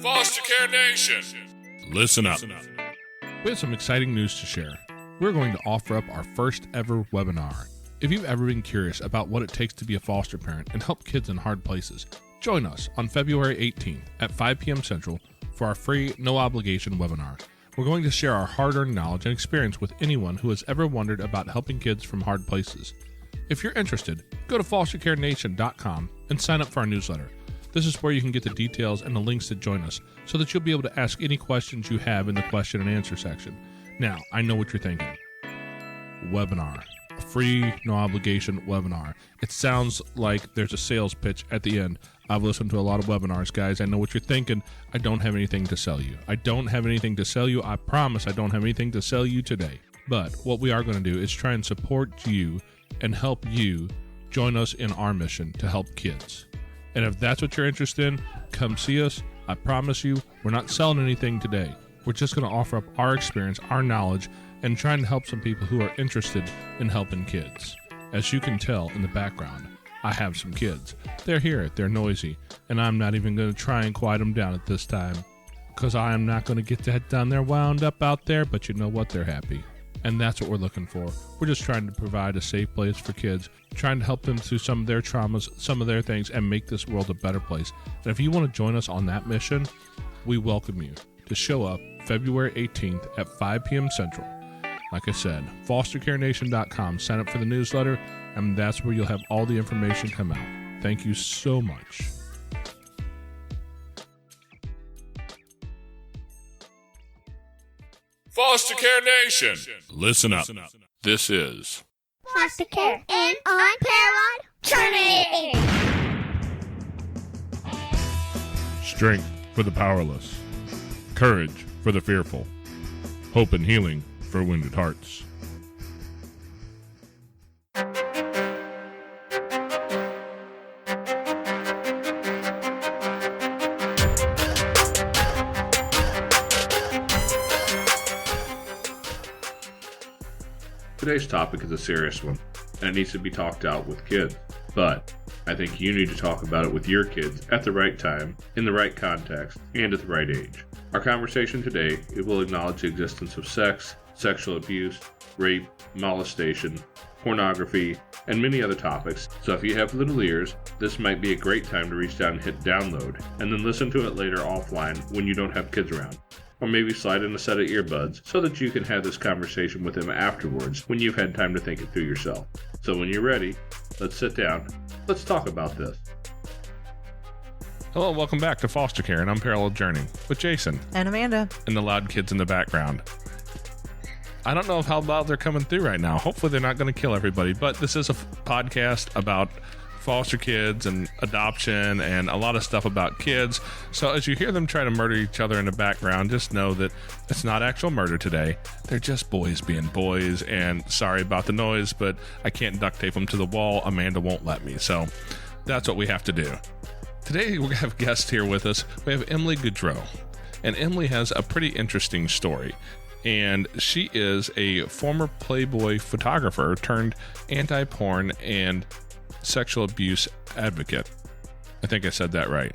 Foster Care Nation, listen up. We have some exciting news to share. We're going to offer up our first ever webinar. If you've ever been curious about what it takes to be a foster parent and help kids in hard places, join us on February 18th at 5 p.m. Central for our free, no-obligation webinar. We're going to share our hard-earned knowledge and experience with anyone who has ever wondered about helping kids from hard places. If you're interested, go to fostercarenation.com and sign up for our newsletter. This is where you can get the details and the links to join us so that you'll be able to ask any questions you have in the question and answer section. Now, I know what you're thinking. Webinar. A free, no-obligation webinar. It sounds like there's a sales pitch at the end. I've listened to a lot of webinars, guys. I know what you're thinking. I don't have anything to sell you. I don't have anything to sell you. I promise I don't have anything to sell you today. But what we are going to do is try and support you and help you join us in our mission to help kids. And if that's what you're interested in, come see us. I promise you, we're not selling anything today. We're just going to offer up our experience, our knowledge, and trying to help some people who are interested in helping kids. As you can tell in the background, I have some kids. They're here, they're noisy, and I'm not even going to try and quiet them down at this time, because I am not going to get that down there wound up out there, but you know what, they're happy. And that's what we're looking for. We're just trying to provide a safe place for kids, trying to help them through some of their traumas, some of their things, and make this world a better place. And if you want to join us on that mission, we welcome you to show up February 18th at 5 p.m. Central. Like I said, fostercarenation.com. Sign up for the newsletter, and that's where you'll have all the information come out. Thank you so much. Foster Care Nation, listen up. This is Foster Care and Unparalleled Journey. Strength for the powerless, courage for the fearful, hope and healing for wounded hearts. Today's topic is a serious one, and it needs to be talked out with kids. But I think you need to talk about it with your kids at the right time, in the right context, and at the right age. Our conversation today, it will acknowledge the existence of sex, sexual abuse, rape, molestation, pornography, and many other topics. So if you have little ears, this might be a great time to reach down and hit download, and then listen to it later offline when you don't have kids around. Or maybe slide in a set of earbuds so that you can have this conversation with them afterwards when you've had time to think it through yourself. So when you're ready, let's sit down. Let's talk about this. Hello, welcome back to Foster Care, an Unparalleled Journey with Jason And Amanda. and the loud kids in the background. I don't know how loud they're coming through right now. Hopefully they're not going to kill everybody, but this is a podcast about foster kids and adoption and a lot of stuff about kids. So as you hear them try to murder each other in the background, just know that it's not actual murder today. They're just boys being boys, and sorry about the noise, but I can't duct tape them to the wall. Amanda won't let me, so that's what we have to do. Today we have guests here with us. We have Emily Gaudreau, and Emily has a pretty interesting story. And she is a former Playboy photographer turned anti-porn and sexual abuse advocate. I think I said that right.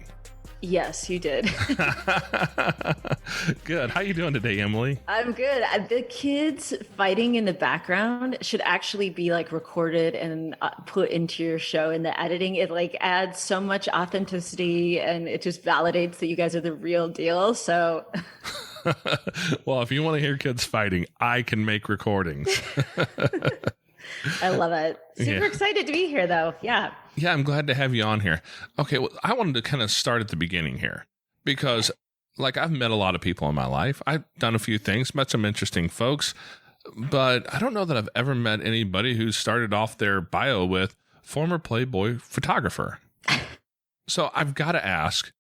Yes, you did. Good. How you doing today, Emily? I'm good. The kids fighting in the background should actually be like recorded and put into your show in the editing. It like adds so much authenticity, and it just validates that you guys are the real deal. So Well, if you want to hear kids fighting, I can make recordings. I love it. Super excited to be here, though. Yeah. Yeah, I'm glad to have you on here. Okay, well, I wanted to kind of start at the beginning here because, like, I've met a lot of people in my life. I've done a few things, met some interesting folks, but I don't know that I've ever met anybody who started off their bio with former Playboy photographer. So I've got to ask,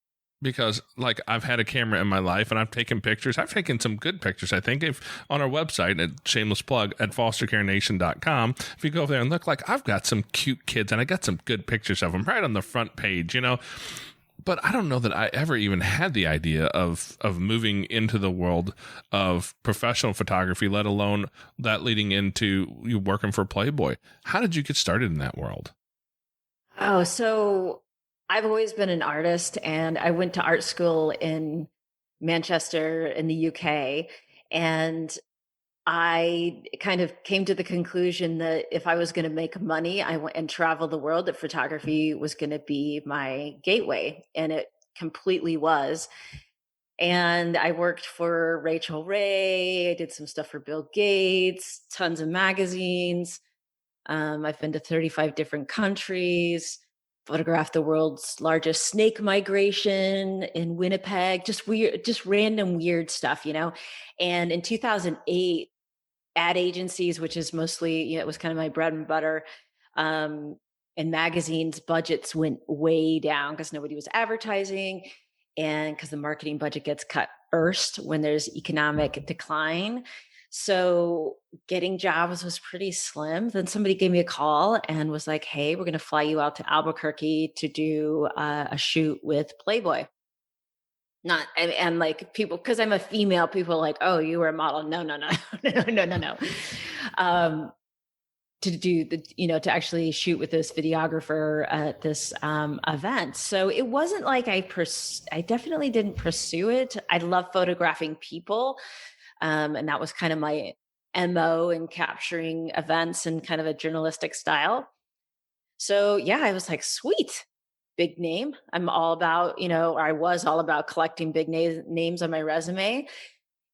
because like I've had a camera in my life and I've taken pictures. I've taken some good pictures, I think. If on our website, at shameless plug, at fostercarenation.com, if you go over there and look, like I've got some cute kids and I got some good pictures of them right on the front page, you know. But I don't know that I ever even had the idea of moving into the world of professional photography, let alone that leading into you working for Playboy. How did you get started in that world? Oh, so I've always been an artist, and I went to art school in Manchester in the UK. And I kind of came to the conclusion that if I was going to make money, I went and travel the world, that photography was going to be my gateway. And it completely was. And I worked for Rachel Ray. I did some stuff for Bill Gates, tons of magazines. I've been to 35 different countries, photographed the world's largest snake migration in Winnipeg, just weird, just random weird stuff, And in 2008, ad agencies, which is mostly, it was kind of my bread and butter, and magazines budgets went way down because nobody was advertising, and because the marketing budget gets cut first when there's economic decline. So getting jobs was pretty slim. Then somebody gave me a call and was like, hey, we're going to fly you out to Albuquerque to do a shoot with Playboy. Not, and like people, because I'm a female, people are like, oh, you were a model. No. To do to actually shoot with this videographer at this event. So it wasn't like I definitely didn't pursue it. I love photographing people. And that was kind of my MO in capturing events in kind of a journalistic style. So yeah, I was like, sweet, big name. I'm all about, I was all about collecting big names on my resume.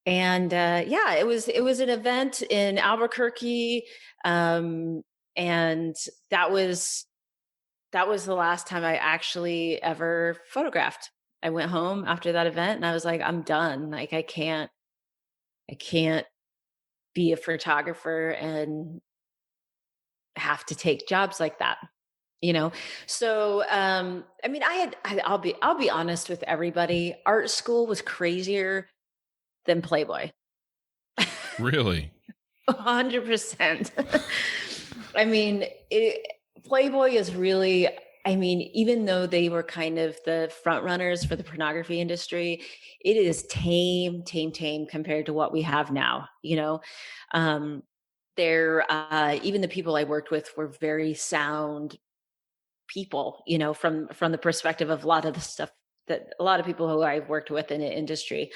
And yeah, it was an event in Albuquerque. And that was the last time I actually ever photographed. I went home after that event and I was like, I'm done. Like, I can't be a photographer and have to take jobs like that, So, I mean, I'll be honest with everybody. Art school was crazier than Playboy. Really? 100%. I mean, Playboy is really, even though they were kind of the front runners for the pornography industry, it is tame compared to what we have now. They're even the people I worked with were very sound people, from the perspective of a lot of the stuff that a lot of people who I've worked with in the industry.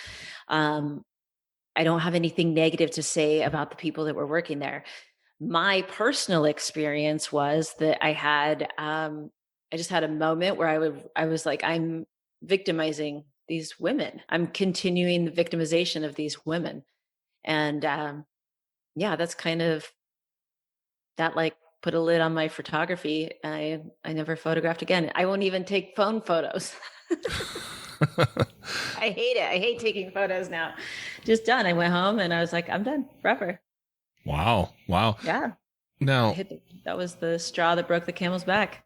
I don't have anything negative to say about the people that were working there. My personal experience was that I just had a moment where I was like, I'm victimizing these women. I'm continuing the victimization of these women. And yeah, that's kind of, that like put a lid on my photography. I never photographed again. I won't even take phone photos. I hate it. I hate taking photos now. Just done. I went home and I was like, I'm done forever. Wow. Yeah. Now, that was the straw that broke the camel's back.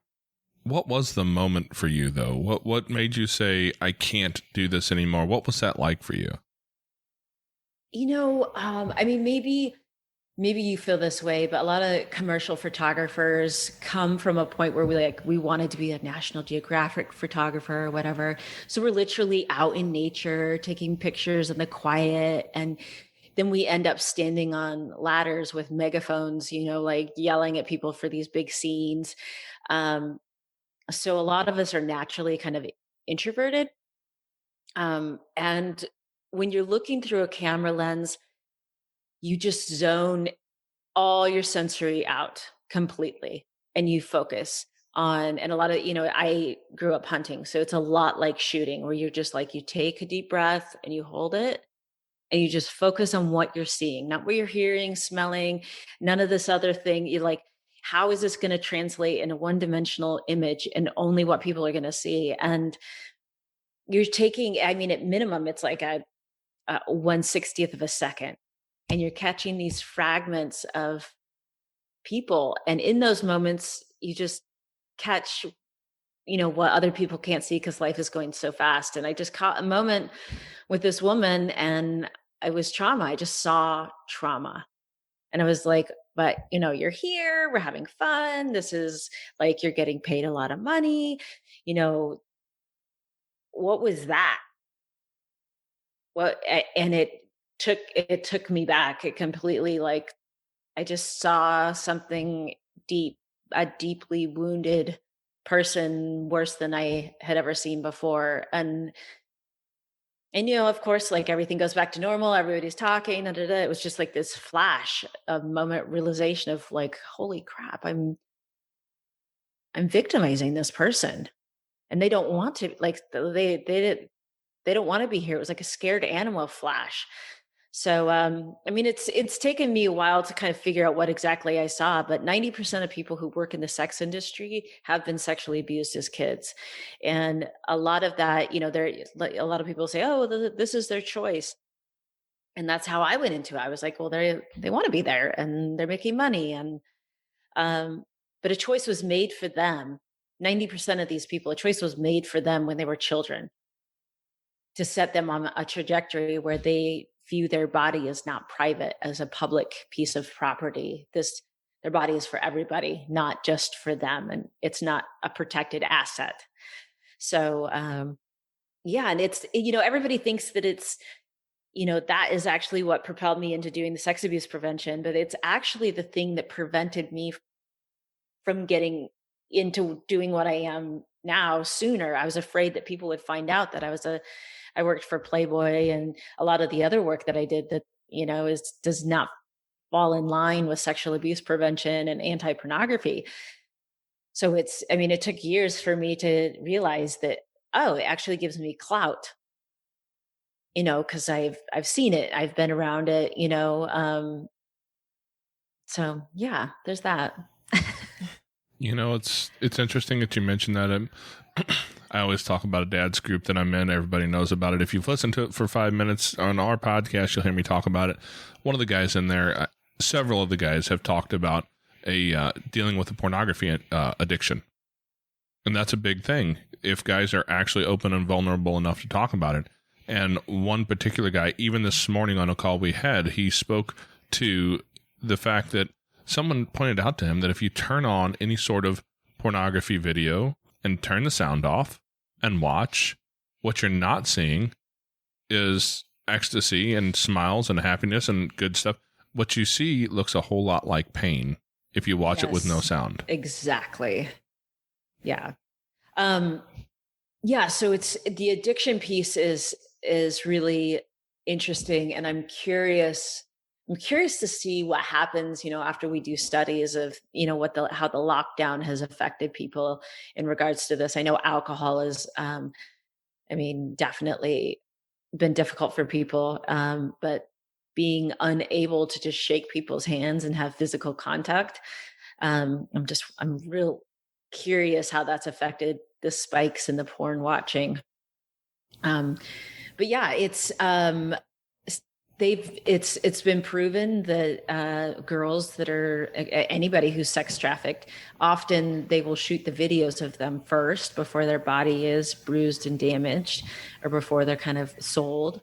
What was the moment for you, though? What made you say, I can't do this anymore? What was that like for you? Maybe you feel this way, but a lot of commercial photographers come from a point where we wanted to be a National Geographic photographer or whatever. So we're literally out in nature, taking pictures in the quiet. And then we end up standing on ladders with megaphones, like yelling at people for these big scenes. So a lot of us are naturally kind of introverted. And when you're looking through a camera lens, you just zone all your sensory out completely and you focus on, and a lot of, I grew up hunting. So it's a lot like shooting where you're just like, you take a deep breath and you hold it and you just focus on what you're seeing, not what you're hearing, smelling, none of this other thing. You're like, how is this going to translate in a one-dimensional image and only what people are going to see? And you're taking, at minimum, it's like a 1/60th of a second. And you're catching these fragments of people. And in those moments, you just catch, what other people can't see because life is going so fast. And I just caught a moment with this woman and I was trauma. I just saw trauma. And I was like, but, you're here, we're having fun. This is like, you're getting paid a lot of money. What was that? And it took me back. It completely, like, I just saw something deep, a deeply wounded person, worse than I had ever seen before. And And, of course, like everything goes back to normal. Everybody's talking. Da, da, da. It was just like this flash of moment realization of like, holy crap, I'm victimizing this person, and they don't want to. Like they don't want to be here. It was like a scared animal flash. So, I mean, it's taken me a while to kind of figure out what exactly I saw, but 90% of people who work in the sex industry have been sexually abused as kids. And a lot of that, a lot of people say, oh, this is their choice. And that's how I went into it. I was like, well, they want to be there and they're making money. But a choice was made for them. 90% of these people, a choice was made for them when they were children, to set them on a trajectory where they view their body as not private, as a public piece of property. Their body is for everybody, not just for them. And it's not a protected asset. So, yeah. And it's, everybody thinks that it's, that is actually what propelled me into doing the sex abuse prevention, but it's actually the thing that prevented me from getting into doing what I am now sooner. I was afraid that people would find out that I worked for Playboy, and a lot of the other work that I did that, does not fall in line with sexual abuse prevention and anti-pornography. So it took years for me to realize that, oh, it actually gives me clout, because I've seen it, I've been around it, so yeah, there's that. It's interesting that you mentioned that. I always talk about a dad's group that I'm in. Everybody knows about it. If you've listened to it for 5 minutes on our podcast, you'll hear me talk about it. One of the guys in there, several of the guys have talked about dealing with a pornography addiction. And that's a big thing if guys are actually open and vulnerable enough to talk about it. And one particular guy, even this morning on a call we had, he spoke to the fact that someone pointed out to him that if you turn on any sort of pornography video and turn the sound off and watch, what you're not seeing is ecstasy and smiles and happiness and good stuff. What you see looks a whole lot like pain if you watch it with no sound. Exactly. Yeah. Yeah. So it's the addiction piece is really interesting. And I'm curious to see what happens, after we do studies of, how the lockdown has affected people in regards to this. I know alcohol is, definitely been difficult for people. But being unable to just shake people's hands and have physical contact, I'm real curious how that's affected the spikes in the porn watching. But yeah, it's been proven that girls that are anybody who's sex trafficked, often they will shoot the videos of them first before their body is bruised and damaged, or before they're kind of sold.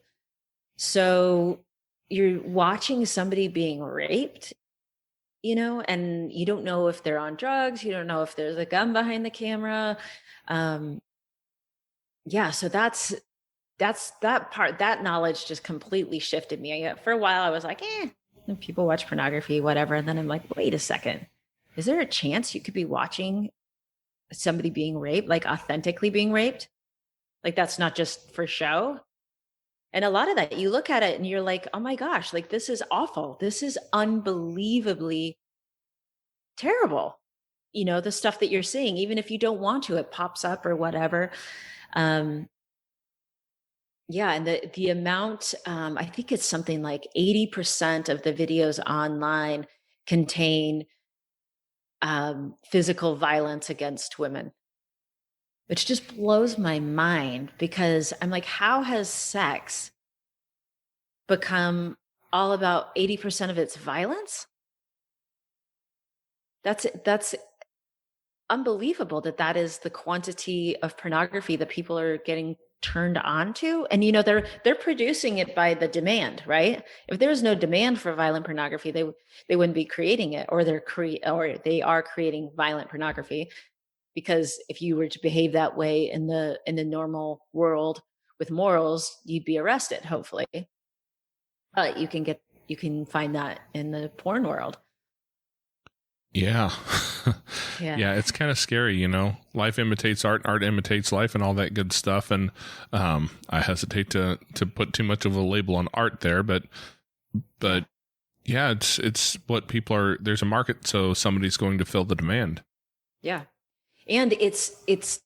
So you're watching somebody being raped, and you don't know if they're on drugs, you don't know if there's a gun behind the camera. Yeah, so that's that part. That knowledge just completely shifted me. For a while I was like, people watch pornography, whatever. And then I'm like, wait a second, is there a chance you could be watching somebody being raped, like authentically being raped? Like that's not just for show. And a lot of that, you look at it and you're like, oh my gosh, like this is awful. This is unbelievably terrible. The stuff that you're seeing, even if you don't want to, it pops up or whatever. Yeah, and the amount, I think it's something like 80% of the videos online contain physical violence against women, which just blows my mind, because I'm like, how has sex become all about 80% of its violence? That's unbelievable that is the quantity of pornography that people are getting turned on to. And they're producing it by the demand, right? If there was no demand for violent pornography, they wouldn't be creating it, or they are creating violent pornography. Because if you were to behave that way in the normal world with morals, you'd be arrested, hopefully. But you can find that in the porn world. Yeah. Yeah. It's kind of scary, you know. Life imitates art, art imitates life, and all that good stuff. And I hesitate to put too much of a label on art there, but yeah, it's what people are. There's a market, so somebody's going to fill the demand. Yeah. And it's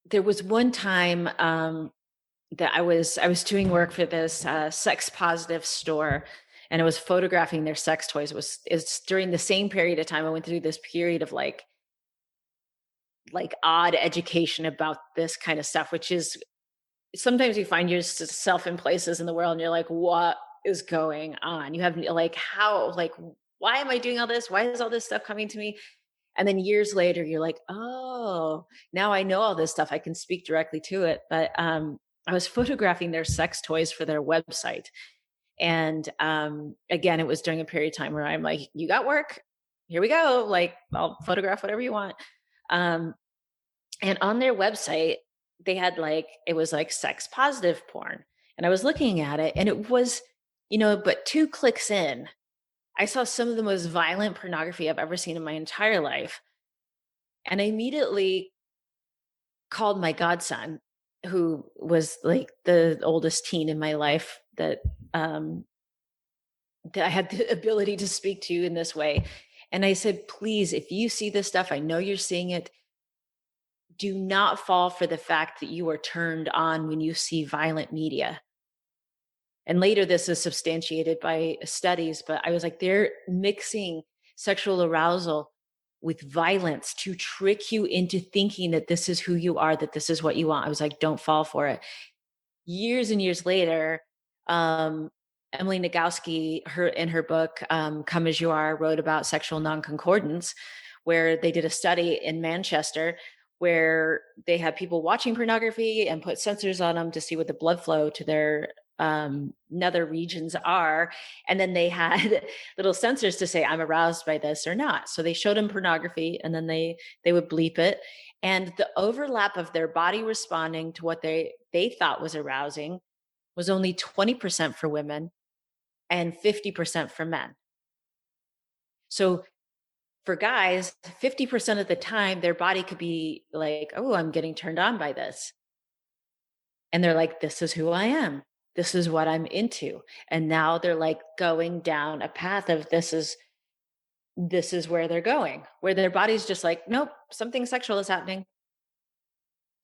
there was one time that I was doing work for this sex positive store, and I was photographing their sex toys. It's during the same period of time I went through this period of like odd education about this kind of stuff, which is sometimes you find yourself in places in the world and you're like, what is going on? You have like, how, like, why am I doing all this? Why is all this stuff coming to me? And then years later, you're like, oh, now I know all this stuff. I can speak directly to it. But I was photographing their sex toys for their website. And again, it was during a period of time where I'm like, you got work? Here we go. Like, I'll photograph whatever you want. And on their website, they had it was like sex positive porn. And I was looking at it and it was, but 2 clicks in, I saw some of the most violent pornography I've ever seen in my entire life. And I immediately called my godson, who was like the oldest teen in my life that I had the ability to speak to in this way. And I said, please, if you see this stuff, I know you're seeing it. Do not fall for the fact that you are turned on when you see violent media. And later this is substantiated by studies, but I was like, they're mixing sexual arousal with violence to trick you into thinking that this is who you are, that this is what you want. I was like, don't fall for it. Years and years later, Emily Nagoski, in her book, Come As You Are, wrote about sexual non-concordance, where they did a study in Manchester where they had people watching pornography and put sensors on them to see what the blood flow to their nether regions are. And then they had little sensors to say, I'm aroused by this or not. So they showed them pornography and then they would bleep it. And the overlap of their body responding to what they thought was arousing was only 20% for women and 50% for men. So for guys, 50% of the time, their body could be like, oh, I'm getting turned on by this. And they're like, this is who I am. This is what I'm into. And now they're like going down a path of this is where they're going, where their body's just like, nope, something sexual is happening.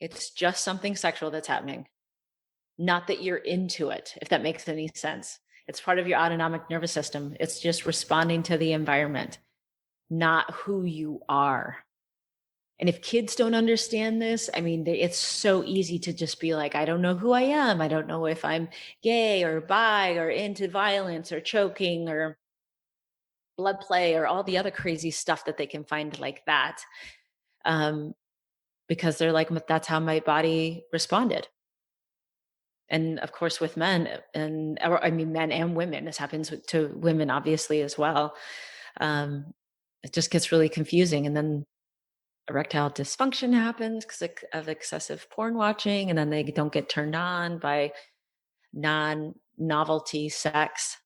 It's just something sexual that's happening. Not that you're into it, if that makes any sense. It's part of your autonomic nervous system. It's just responding to the environment, not who you are. And if kids don't understand this, I mean, it's so easy to just be like, I don't know who I am. I don't know if I'm gay or bi or into violence or choking or blood play or all the other crazy stuff that they can find like that. Because they're like, that's how my body responded. And of course, with men, men and women, this happens to women, obviously, as well. It just gets really confusing. And then erectile dysfunction happens because of excessive porn watching, and then they don't get turned on by non-novelty sex.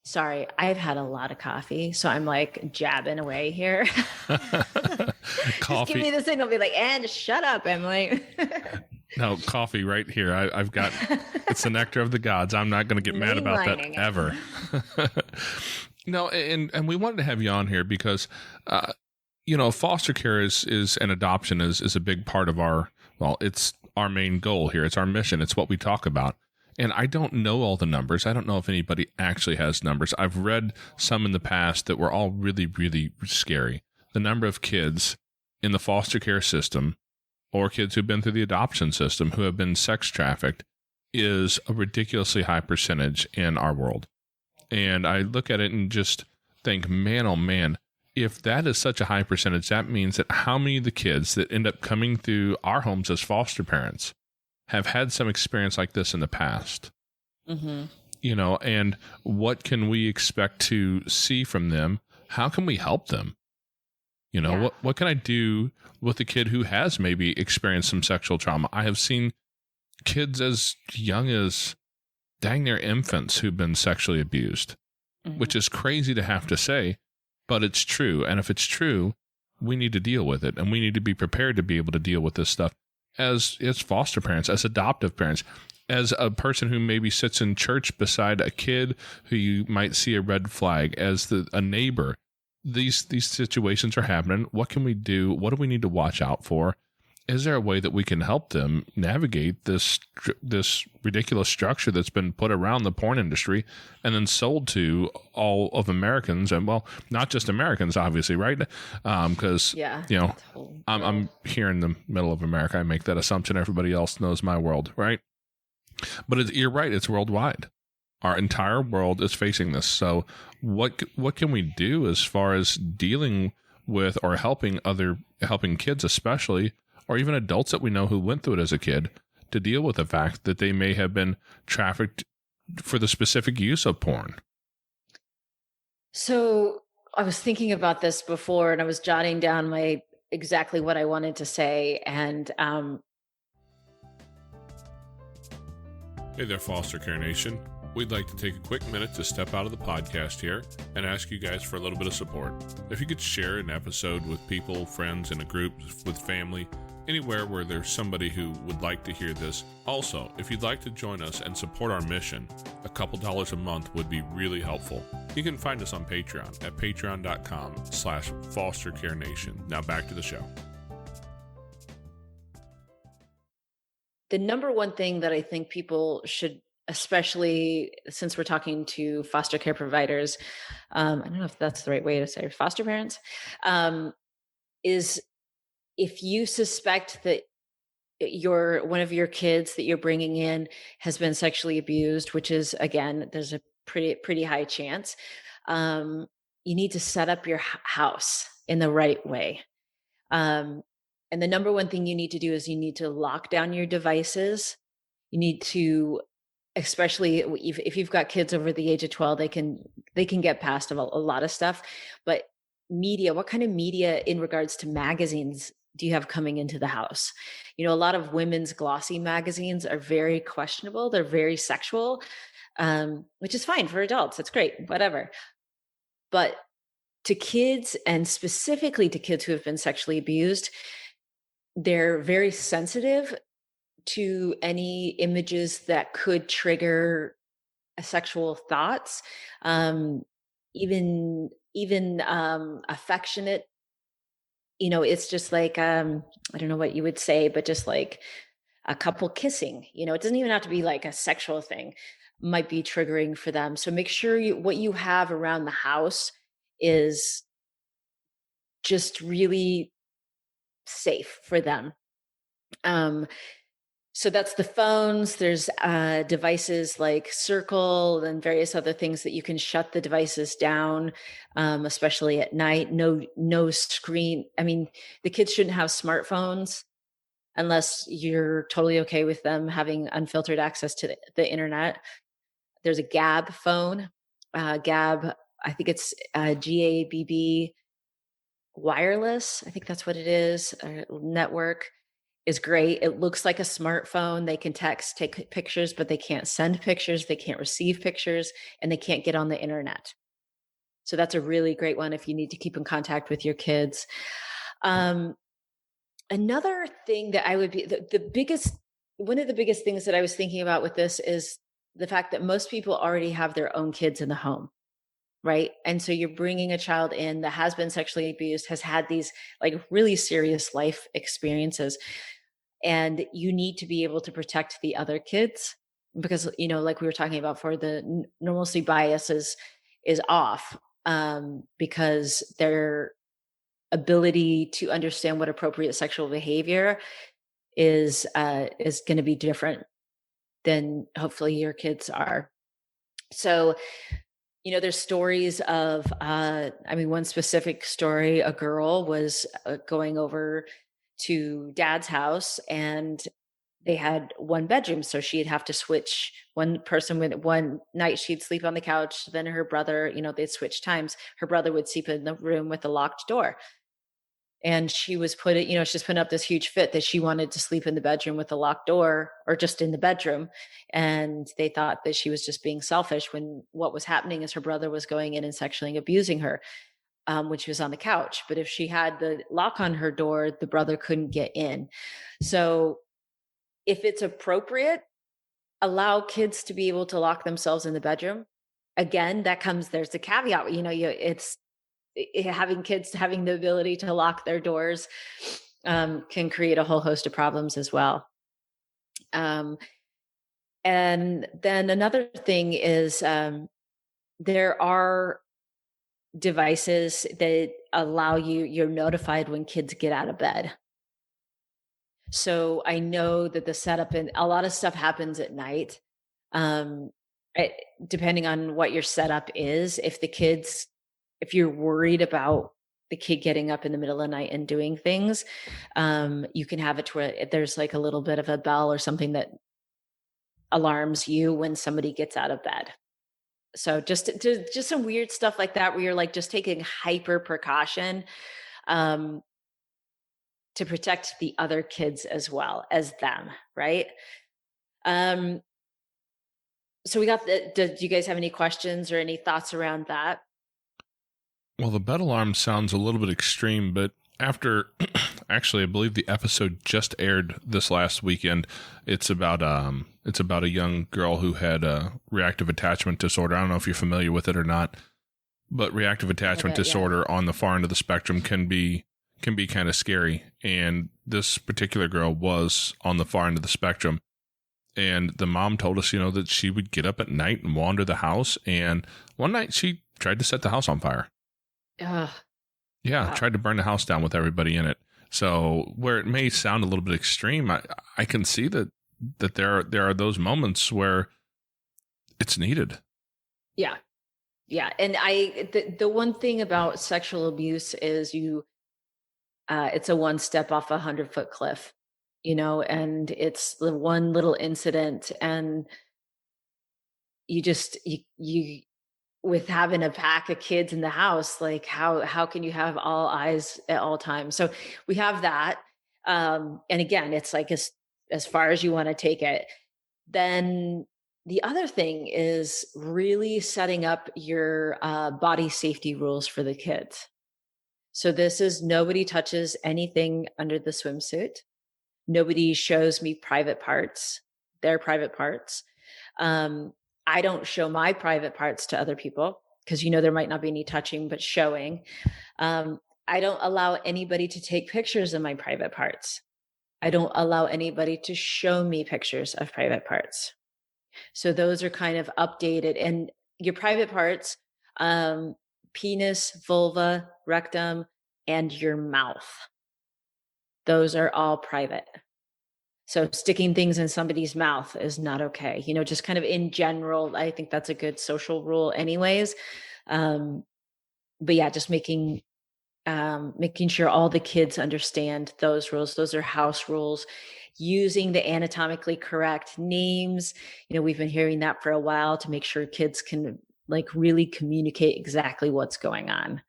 Sorry, I've had a lot of coffee, so I'm like jabbing away here. Coffee. Just give me the signal, be like, and shut up, Emily. No, coffee right here. I've got, it's the nectar of the gods. I'm not going to get mad about that ever. No, and we wanted to have you on here because, foster care is and adoption is a big part of it's our main goal here. It's our mission. It's what we talk about. And I don't know all the numbers. I don't know if anybody actually has numbers. I've read some in the past that were all really, really scary. The number of kids in the foster care system or kids who've been through the adoption system who have been sex trafficked is a ridiculously high percentage in our world. And I look at it and just think, man, oh man, if that is such a high percentage, that means that how many of the kids that end up coming through our homes as foster parents have had some experience like this in the past? Mm-hmm. And what can we expect to see from them? How can we help them? What can I do with a kid who has maybe experienced some sexual trauma? I have seen kids as young as dang near infants who've been sexually abused, which is crazy to have to say. but it's true. And if it's true, we need to deal with it, and we need to be prepared to be able to deal with this stuff as foster parents, as adoptive parents, as a person who maybe sits in church beside a kid who you might see a red flag, as a neighbor. These situations are happening. What can we do? What do we need to watch out for? Is there a way that we can help them navigate this ridiculous structure that's been put around the porn industry and then sold to all of Americans? And well, not just Americans, obviously, right? Because I'm here in the middle of America. I make that assumption. Everybody else knows my world, right? But you're right. It's worldwide. Our entire world is facing this. So what can we do as far as dealing with or helping kids, especially, or even adults that we know who went through it as a kid, to deal with the fact that they may have been trafficked for the specific use of porn? So I was thinking about this before, and I was jotting down exactly what I wanted to say. And Hey there, Foster Care Nation. We'd like to take a quick minute to step out of the podcast here and ask you guys for a little bit of support. If you could share an episode with people, friends, in a group, with family, anywhere where there's somebody who would like to hear this. Also, if you'd like to join us and support our mission, a couple dollars a month would be really helpful. You can find us on Patreon at patreon.com/fostercarenation. Now back to the show. The number one thing that I think people should, especially since we're talking to foster care providers, I don't know if that's the right way to say foster parents, is if you suspect that one of your kids that you're bringing in has been sexually abused, which is, again, there's a pretty high chance, you need to set up your house in the right way. And the number one thing you need to do is you need to lock down your devices. You need to, especially if you've got kids over the age of 12, they can get past a lot of stuff. But media, what kind of media in regards to magazines do you have coming into the house? A lot of women's glossy magazines are very questionable. They're very sexual, which is fine for adults. That's great, whatever. But to kids, and specifically to kids who have been sexually abused, they're very sensitive to any images that could trigger sexual thoughts, even affectionate. It's just like, I don't know what you would say, but just like a couple kissing, it doesn't even have to be like a sexual thing, might be triggering for them. So make sure what you have around the house is just really safe for them. So that's the phones. There's devices like Circle and various other things that you can shut the devices down, especially at night. No screen. I mean, the kids shouldn't have smartphones unless you're totally okay with them having unfiltered access to the internet. There's a Gab phone. Gab, I think it's GABB wireless. I think that's what it is. Network is great. It looks like a smartphone. They can text, take pictures, but they can't send pictures. They can't receive pictures, and they can't get on the internet. So that's a really great one if you need to keep in contact with your kids. Another thing that I would be one of the biggest things that I was thinking about with this is the fact that most people already have their own kids in the home. Right. And so you're bringing a child in that has been sexually abused, has had these like really serious life experiences. And you need to be able to protect the other kids because, like we were talking about before, the normalcy bias is off because their ability to understand what appropriate sexual behavior is going to be different than hopefully your kids are. So, there's stories of, one specific story, a girl was going over to dad's house and they had one bedroom. So she'd have to switch one night she'd sleep on the couch. Then her brother, they'd switch times. Her brother would sleep in the room with a locked door. And she was she's putting up this huge fit that she wanted to sleep in the bedroom with a locked door or just in the bedroom. And they thought that she was just being selfish when what was happening is her brother was going in and sexually abusing her. when she was on the couch. But if she had the lock on her door, the brother couldn't get in. So if it's appropriate, allow kids to be able to lock themselves in the bedroom. Again, there's the caveat, having kids having the ability to lock their doors can create a whole host of problems as well. And then another thing is there are devices that allow you're notified when kids get out of bed. So I know that the setup and a lot of stuff happens at night. Depending on what your setup is, if you're worried about the kid getting up in the middle of the night and doing things, you can have it to where there's like a little bit of a bell or something that alarms you when somebody gets out of bed. So just some weird stuff like that, where you're like just taking hyper precaution to protect the other kids as well as them, right? So we got do you guys have any questions or any thoughts around that? Well, the bed alarm sounds a little bit extreme, but after, actually, I believe the episode just aired this last weekend. It's about a young girl who had a reactive attachment disorder. I don't know if you're familiar with it or not, but reactive attachment disorder on the far end of the spectrum can be kind of scary. And this particular girl was on the far end of the spectrum. And the mom told us, that she would get up at night and wander the house. And one night she tried to set the house on fire. Yeah, wow. Tried to burn the house down with everybody in it. So where it may sound a little bit extreme, I can see that there are those moments where it's needed. Yeah. And the one thing about sexual abuse is it's a one step off a 100-foot cliff, and it's the one little incident, and you with having a pack of kids in the house, like how can you have all eyes at all times? So we have that. And again, it's like as far as you want to take it. Then the other thing is really setting up your body safety rules for the kids. So this is nobody touches anything under the swimsuit. Nobody shows me private parts, their private parts. I don't show my private parts to other people because, there might not be any touching, but showing. I don't allow anybody to take pictures of my private parts. I don't allow anybody to show me pictures of private parts. So those are kind of updated. And your private parts, penis, vulva, rectum, and your mouth. Those are all private. So sticking things in somebody's mouth is not okay. Just kind of in general, I think that's a good social rule anyways. But yeah, just making sure all the kids understand those rules. Those are house rules. Using the anatomically correct names. We've been hearing that for a while to make sure kids can really communicate exactly what's going on.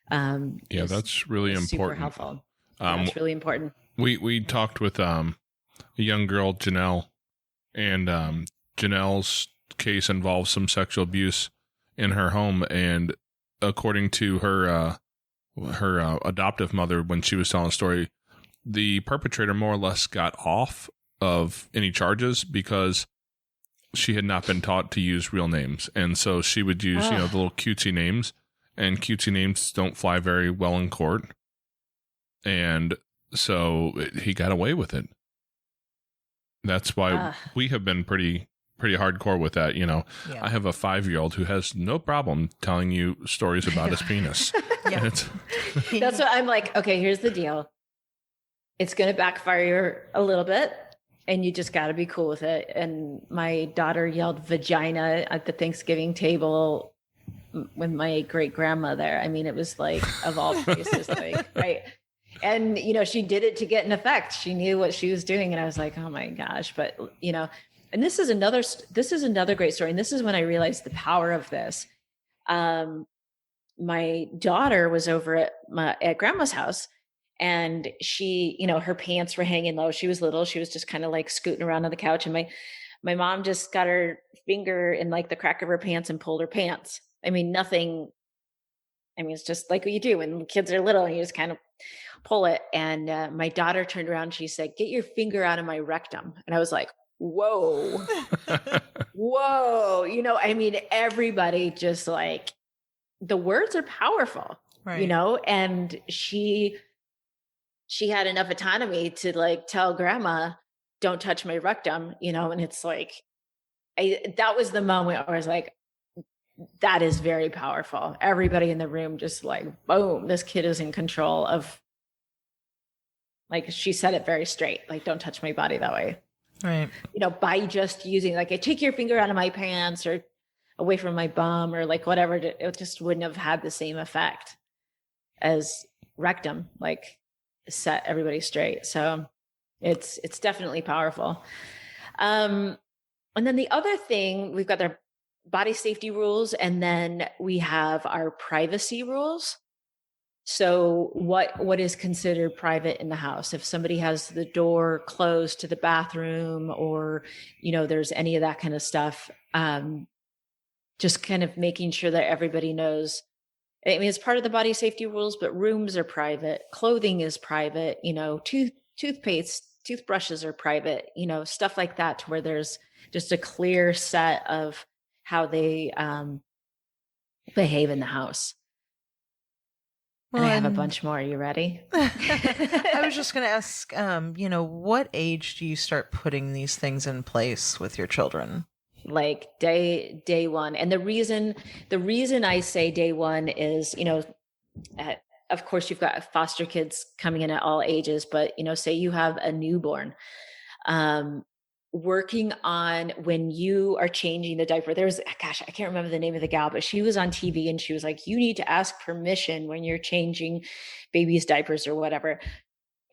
That's really important. Super helpful. That's really important. We talked with a young girl, Janelle, and Janelle's case involves some sexual abuse in her home. And according to her adoptive mother, when she was telling the story, the perpetrator more or less got off of any charges because she had not been taught to use real names. And so she would use, the little cutesy names, and cutesy names don't fly very well in court. And so he got away with it. That's why we have been pretty hardcore with that. Yeah. I have a 5-year-old who has no problem telling you stories about his penis. That's what I'm like. Okay, here's the deal. It's going to backfire a little bit, and you just got to be cool with it. And my daughter yelled vagina at the Thanksgiving table with my great grandmother. I mean, it was like of all places, right. And, she did it to get an effect. She knew what she was doing. And I was like, oh my gosh. But, and this is another great story. And this is when I realized the power of this. My daughter was over at grandma's house, and she, her pants were hanging low. She was little. She was just kind of like scooting around on the couch. And my mom just got her finger in like the crack of her pants and pulled her pants. I mean, nothing I mean, it's just like what you do when kids are little and you just kind of pull it. And my daughter turned around, she said, "Get your finger out of my rectum." And I was like, whoa, whoa. I mean, everybody just like, the words are powerful, Right. and she had enough autonomy to like tell grandma, "Don't touch my rectum," and it's like, that was the moment where I was like, that is very powerful. Everybody in the room just like, boom, this kid is in control of, like, she said it very straight, like, "Don't touch my body that way." Right. By just using like, "I take your finger out of my pants," or "away from my bum," or like whatever, it just wouldn't have had the same effect as rectum, like set everybody straight. So it's definitely powerful. And then the other thing, we've got our body safety rules, and then we have our privacy rules. So what is considered private in the house? If somebody has the door closed to the bathroom, or there's any of that kind of stuff, just kind of making sure that everybody knows. I mean, it's part of the body safety rules, but rooms are private, clothing is private, toothpaste, toothbrushes are private, stuff like that, to where there's just a clear set of how they behave in the house. Well, and I have a bunch more. Are you ready? I was just going to ask, what age do you start putting these things in place with your children? Like day one. And the reason I say day one is, of course you've got foster kids coming in at all ages, but say you have a newborn, working on when you are changing the diaper. There's, gosh, I can't remember the name of the gal, but she was on TV and she was like, "You need to ask permission when you're changing babies' diapers," or whatever.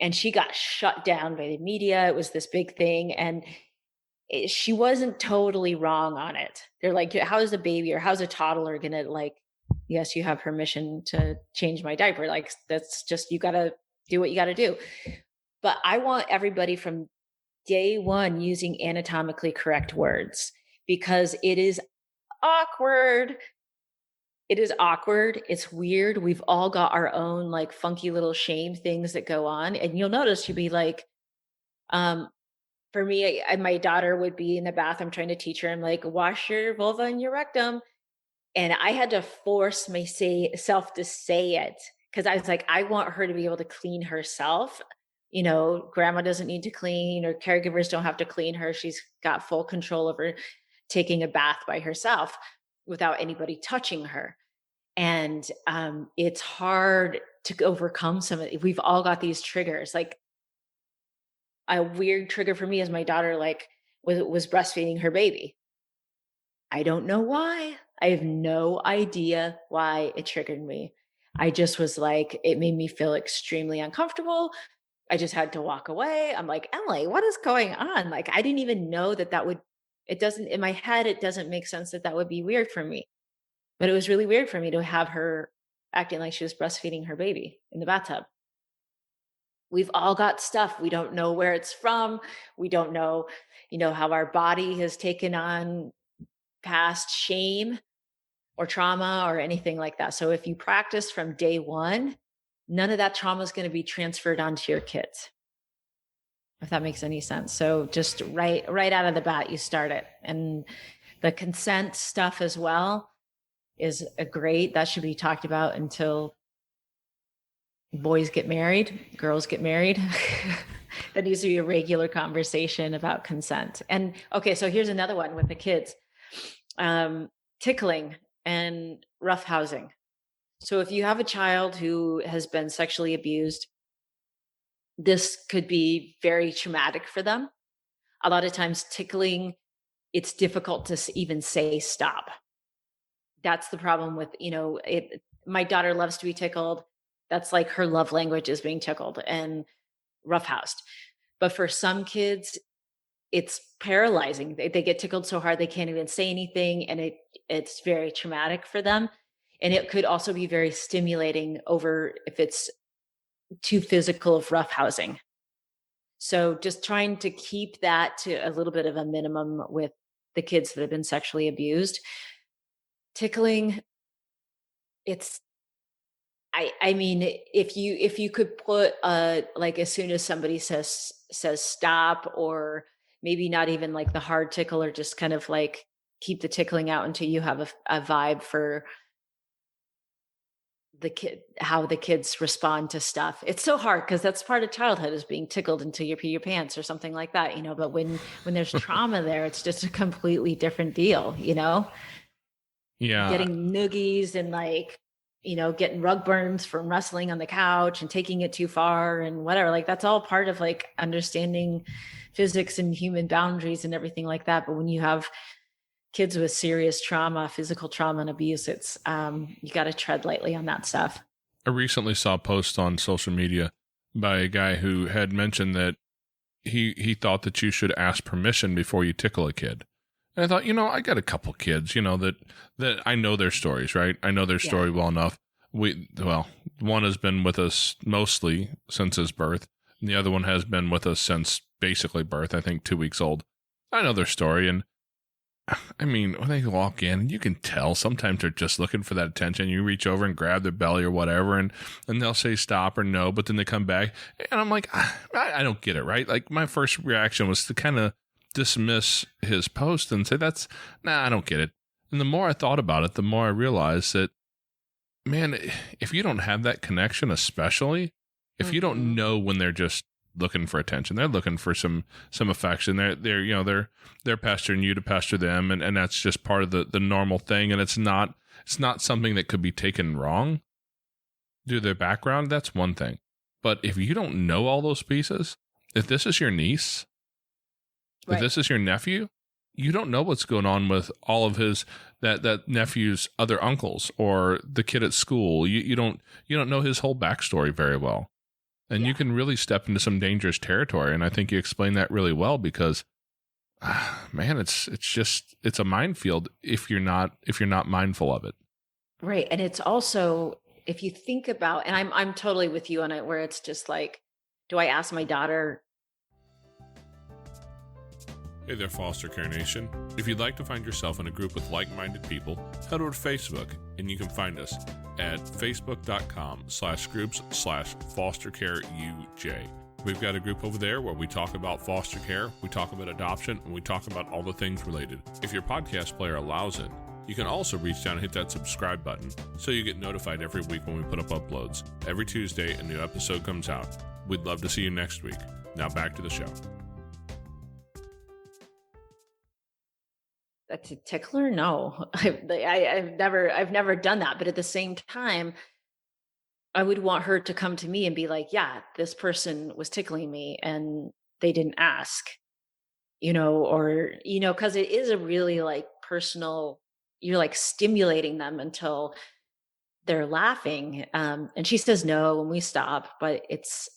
And she got shut down by the media. It was this big thing. And she wasn't totally wrong on it. They're like, "How is a baby or how's a toddler going to like, yes, you have permission to change my diaper. Like, that's just, you got to do what you got to do." But I want everybody from day one using anatomically correct words, because it is awkward. It's weird. We've all got our own like funky little shame things that go on. And you'll notice you'll be like, for me, my daughter would be in the bathroom trying to teach her, I'm like, "Wash your vulva and your rectum." And I had to force myself to say it, because I was like, I want her to be able to clean herself. Grandma doesn't need to clean, or caregivers don't have to clean her. She's got full control over taking a bath by herself without anybody touching her. And it's hard to overcome some of it. We've all got these triggers. Like, a weird trigger for me is my daughter like was breastfeeding her baby. I don't know why. I have no idea why it triggered me. I just was like, it made me feel extremely uncomfortable. I just had to walk away. I'm like, "Emily, what is going on?" Like, I didn't even know that would, it doesn't, in my head, it doesn't make sense that would be weird for me. But it was really weird for me to have her acting like she was breastfeeding her baby in the bathtub. We've all got stuff. We don't know where it's from. We don't know, how our body has taken on past shame or trauma or anything like that. So if you practice from day one, none of that trauma is going to be transferred onto your kids, if that makes any sense. So just right out of the bat, you start it. And the consent stuff as well is that should be talked about until boys get married, girls get married. That needs to be a regular conversation about consent. And okay, so here's another one with the kids. Tickling and roughhousing. So if you have a child who has been sexually abused, this could be very traumatic for them. A lot of times tickling, it's difficult to even say stop. That's the problem with, my daughter loves to be tickled. That's like her love language is being tickled and roughhoused. But for some kids, it's paralyzing. They get tickled so hard they can't even say anything, and it's very traumatic for them. And it could also be very stimulating if it's too physical of roughhousing. So just trying to keep that to a little bit of a minimum with the kids that have been sexually abused. Tickling, it's I mean, if you could put like as soon as somebody says stop, or maybe not even like the hard tickle, or just kind of like keep the tickling out until you have a vibe for the kid, how the kids respond to stuff. It's so hard because that's part of childhood, is being tickled until you pee your pants or something like that, but when there's trauma there, it's just a completely different deal. Yeah. Getting noogies and like, getting rug burns from wrestling on the couch and taking it too far and whatever, like that's all part of like understanding physics and human boundaries and everything like that. But when you have kids with serious trauma, physical trauma and abuse, it's you got to tread lightly on that stuff. I recently saw a post on social media by a guy who had mentioned that he thought that you should ask permission before you tickle a kid. And I thought, I got a couple kids, that I know their stories, right? I know their story well enough. One has been with us mostly since his birth, and the other one has been with us since basically birth, I think 2 weeks old. I know their story, and I mean, when they walk in, you can tell sometimes they're just looking for that attention. You reach over and grab their belly or whatever, and they'll say stop or no, but then they come back, and I'm like, I don't get it, right? Like, my first reaction was to kind of dismiss his post and say, I don't get it. And the more I thought about it, the more I realized that, man, if you don't have that connection, especially if you don't know when they're just looking for attention, they're looking for some affection, they're pestering you to pester them, and that's just part of the normal thing, and it's not something that could be taken wrong due to their background. That's one thing. But if you don't know all those pieces, if this is your niece, if this is your nephew, you don't know what's going on with all of that nephew's other uncles or the kid at school. You don't know his whole backstory very well. And you can really step into some dangerous territory. And I think you explained that really well, because, man, it's a minefield if you're not mindful of it. Right. And it's also, if you think about, and I'm totally with you on it, where it's just like, do I ask my daughter? Hey there, Foster Care Nation. If you'd like to find yourself in a group with like-minded people, head over to Facebook, and you can find us at facebook.com/groups/fostercareuj. We've got a group over there where we talk about foster care, we talk about adoption, and we talk about all the things related. If your podcast player allows it, you can also reach down and hit that subscribe button so you get notified every week when we put up uploads. Every Tuesday, a new episode comes out. We'd love to see you next week. Now back to the show. That's a tickler? No, I've never done that. But at the same time, I would want her to come to me and be like, yeah, this person was tickling me and they didn't ask, because it is a really like personal, you're like stimulating them until they're laughing. And she says no when we stop, but it's,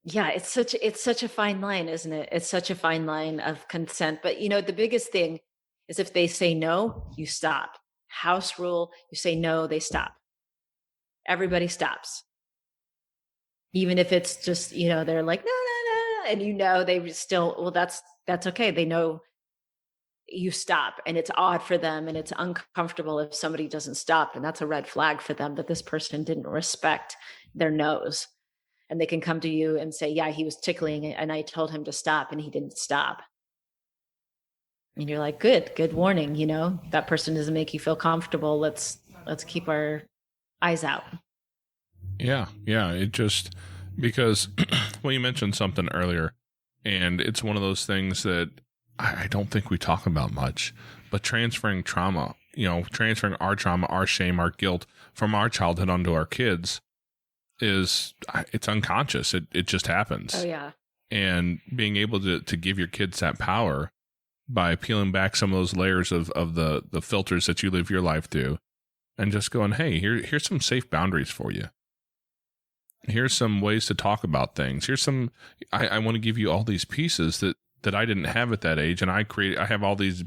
it's such a fine line, isn't it? It's such a fine line of consent. But, the biggest thing is if they say no, you stop. House rule, you say no, they stop. Everybody stops. Even if it's just, they're like, no, and they still, well, that's okay. They know you stop, and it's odd for them, and it's uncomfortable if somebody doesn't stop. And that's a red flag for them, that this person didn't respect their no's. And they can come to you and say, yeah, he was tickling and I told him to stop and he didn't stop. And you're like, good warning. That person doesn't make you feel comfortable. Let's keep our eyes out. Yeah. It just, because well, you mentioned something earlier, and it's one of those things that I don't think we talk about much, but transferring trauma, transferring our trauma, our shame, our guilt from our childhood onto our kids, it's unconscious. It just happens. Oh yeah. And being able to give your kids that power by peeling back some of those layers of the filters that you live your life through, and just going, hey, here's some safe boundaries for you. Here's some ways to talk about things. Here's some, I want to give you all these pieces that I didn't have at that age. And I have all these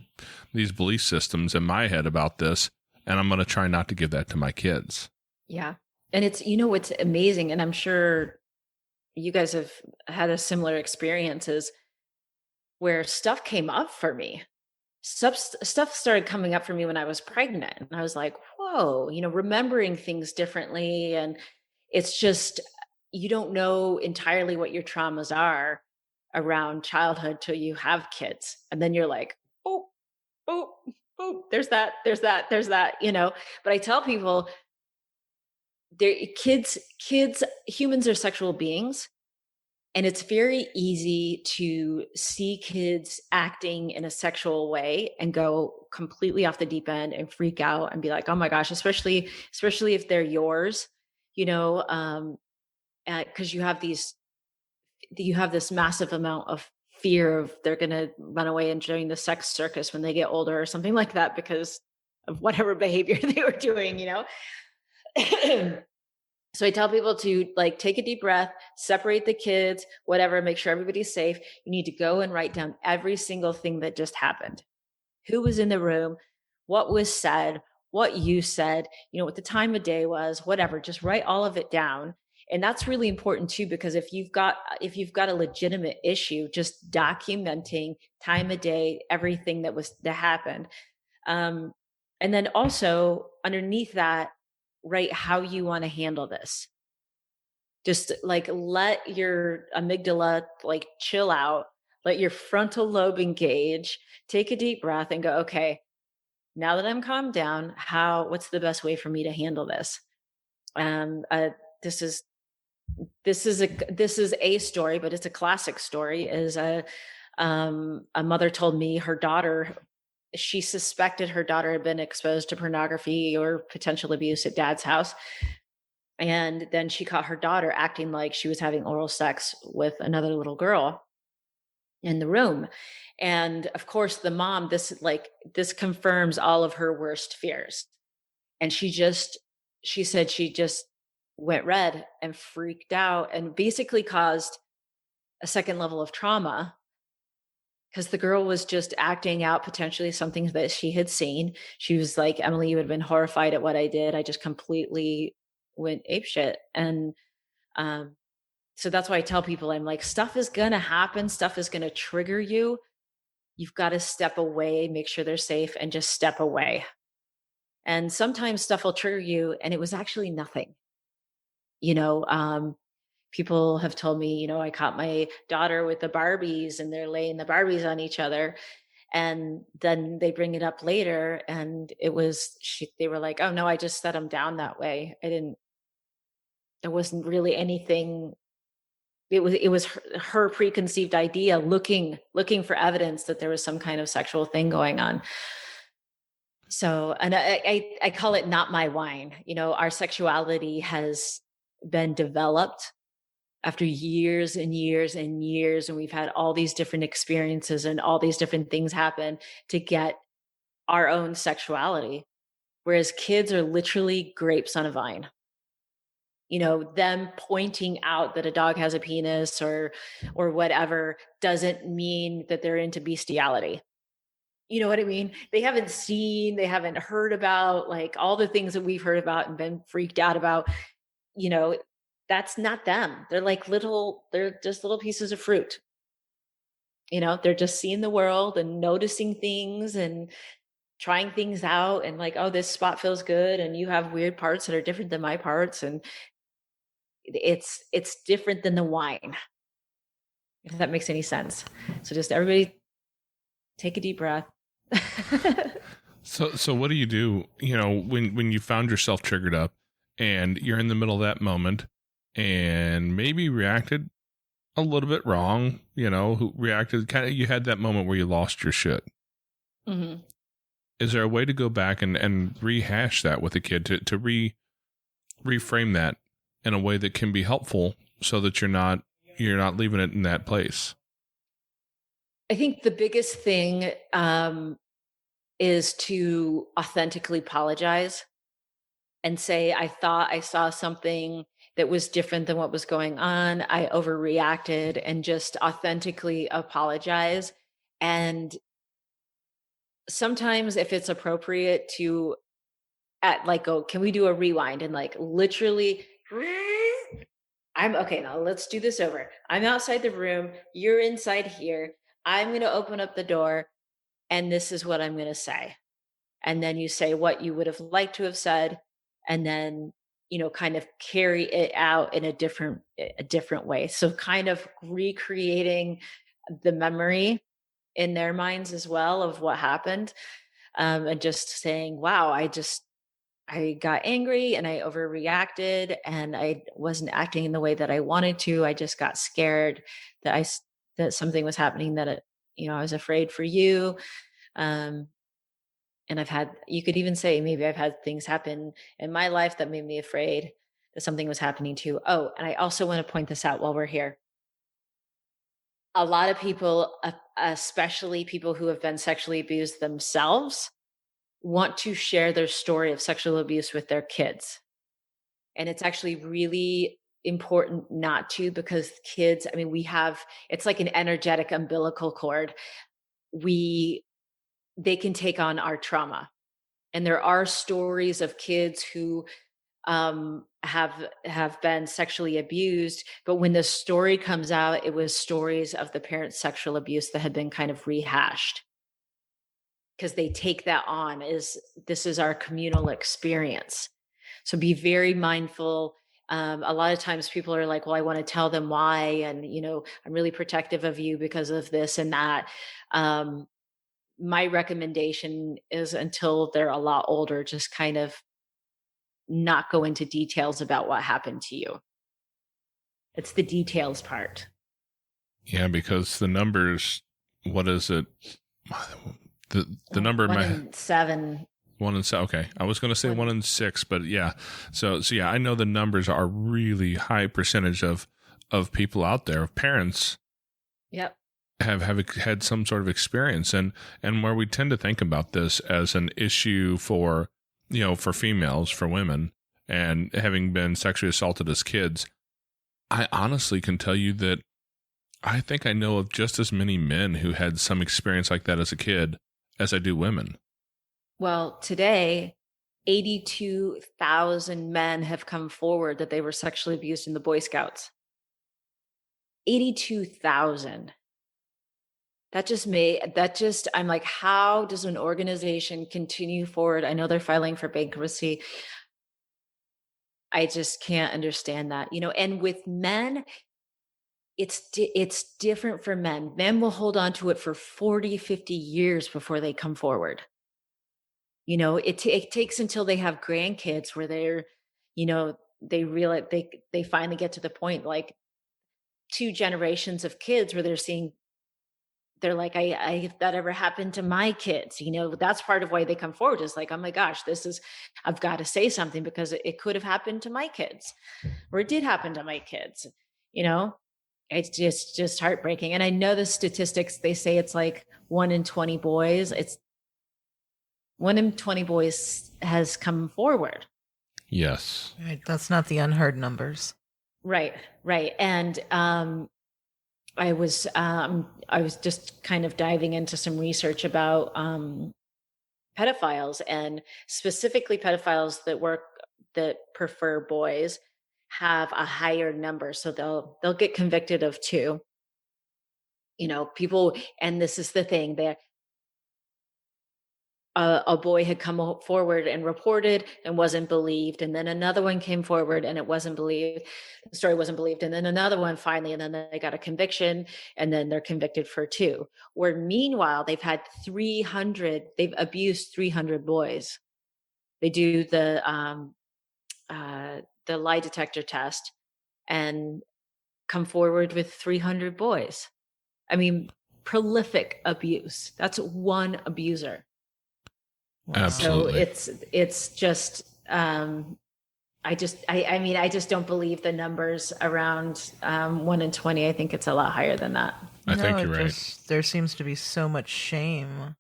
belief systems in my head about this, and I'm going to try not to give that to my kids. Yeah. And it's, what's amazing, and I'm sure you guys have had a similar experiences where stuff came up for me. Stuff started coming up for me when I was pregnant. And I was like, whoa, oh, remembering things differently. And it's just, you don't know entirely what your traumas are around childhood till you have kids. And then you're like, oh, oh, oh, there's that. But I tell people, humans are sexual beings. And it's very easy to see kids acting in a sexual way and go completely off the deep end and freak out and be like, oh my gosh, especially if they're yours, because you have this massive amount of fear of they're going to run away and join the sex circus when they get older or something like that because of whatever behavior they were doing. So I tell people to take a deep breath, separate the kids, whatever, make sure everybody's safe. You need to go and write down every single thing that just happened. Who was in the room, what was said, what you said, what the time of day was, whatever, just write all of it down. And that's really important too, because if you've got a legitimate issue, just documenting time of day, everything that happened. And then also underneath that, write how you want to handle this. Just let your amygdala chill out, let your frontal lobe engage, take a deep breath and go, okay, now that I'm calmed down, what's the best way for me to handle this? This is a story, but it's a classic story. Is a mother told me she suspected her daughter had been exposed to pornography or potential abuse at dad's house. And then she caught her daughter acting like she was having oral sex with another little girl in the room. And of course, the mom, this confirms all of her worst fears. And she said she just went red and freaked out and basically caused a second level of trauma, because the girl was just acting out potentially something that she had seen. She was like, Emily, you would have been horrified at what I did. I just completely went apeshit. And so that's why I tell people, I'm like, stuff is going to happen. Stuff is going to trigger you. You've got to step away, make sure they're safe, and just step away. And sometimes stuff will trigger you and it was actually nothing. People have told me, I caught my daughter with the Barbies and they're laying the Barbies on each other. And then they bring it up later and they were like, oh no, I just set them down that way. There wasn't really anything. It was her preconceived idea looking for evidence that there was some kind of sexual thing going on. So, and I call it not my wine. Our sexuality has been developed after years and years and years, and we've had all these different experiences and all these different things happen to get our own sexuality. Whereas kids are literally grapes on a vine. Them pointing out that a dog has a penis or whatever doesn't mean that they're into bestiality. You know what I mean? They haven't heard about all the things that we've heard about and been freaked out about. That's not them. They're they're just little pieces of fruit. They're just seeing the world and noticing things and trying things out and oh, this spot feels good. And you have weird parts that are different than my parts. And it's different than the wine, if that makes any sense. So just everybody take a deep breath. So what do you do, when you found yourself triggered up and you're in the middle of that moment and maybe reacted a little bit wrong, who reacted you had that moment where you lost your shit. Mm-hmm. Is there a way to go back and rehash that with a kid to reframe that in a way that can be helpful so that you're not leaving it in that place? I think the biggest thing is to authentically apologize and say, I thought I saw something that was different than what was going on. I overreacted, and just authentically apologize. And sometimes if it's appropriate to can we do a rewind and literally, I'm okay. Now let's do this over. I'm outside the room. You're inside here. I'm going to open up the door and this is what I'm going to say. and then you say what you would have liked to have said, and then, kind of carry it out in a different way. So kind of recreating the memory in their minds as well of what happened. And just saying, wow, I got angry and I overreacted and I wasn't acting in the way that I wanted to. I just got scared that that something was happening, that I was afraid for you. And you could even say, maybe I've had things happen in my life that made me afraid that something was happening to you. Oh, and I also want to point this out while we're here. A lot of people, especially people who have been sexually abused themselves, want to share their story of sexual abuse with their kids. And it's actually really important not to, because kids, it's like an energetic umbilical cord. They can take on our trauma. And there are stories of kids who have been sexually abused, but when the story comes out, it was stories of the parents' sexual abuse that had been kind of rehashed, because they take that on as this is our communal experience. So be very mindful. A lot of times people are like, well, I want to tell them why, and I'm really protective of you because of this and that. My recommendation is, until they're a lot older, just kind of not go into details about what happened to you. It's the details part. Yeah, because the numbers, what is it? The number 1 in 7. 1 in 7. Okay, I was going to say 1 in 6, but yeah. So yeah, I know the numbers are really high percentage of people out there, of parents. Yep. Have had some sort of experience, and where we tend to think about this as an issue for females, for women, and having been sexually assaulted as kids, I honestly can tell you that I think I know of just as many men who had some experience like that as a kid as I do women. Well, today, 82,000 men have come forward that they were sexually abused in the Boy Scouts. 82,000. I'm like, how does an organization continue forward? I know they're filing for bankruptcy. I just can't understand that, and with men, it's different for men. Men will hold on to it for 40, 50 years before they come forward. It takes until they have grandkids where they're, they realize they finally get to the point, like 2 generations of kids where they're like, if that ever happened to my kids, that's part of why they come forward, is like, oh my gosh, I've got to say something because it could have happened to my kids, or it did happen to my kids. It's just heartbreaking. And I know the statistics, they say it's like 1 in 20 boys. It's 1 in 20 boys has come forward. Yes. Right. That's not the unheard numbers. Right. And I was just kind of diving into some research about pedophiles, and specifically pedophiles that prefer boys have a higher number. So they'll get convicted of 2. People, and this is the thing, that a boy had come forward and reported and wasn't believed, and then another one came forward and it wasn't believed. The story wasn't believed, and then another one finally, and then they got a conviction, and then they're convicted for 2. Where meanwhile, they've abused 300 boys. They do the lie detector test and come forward with 300 boys. Prolific abuse. That's one abuser. Absolutely. So it's just, I just don't believe the numbers around 1 in 20. I think it's a lot higher than that. I think you're right. There seems to be so much shame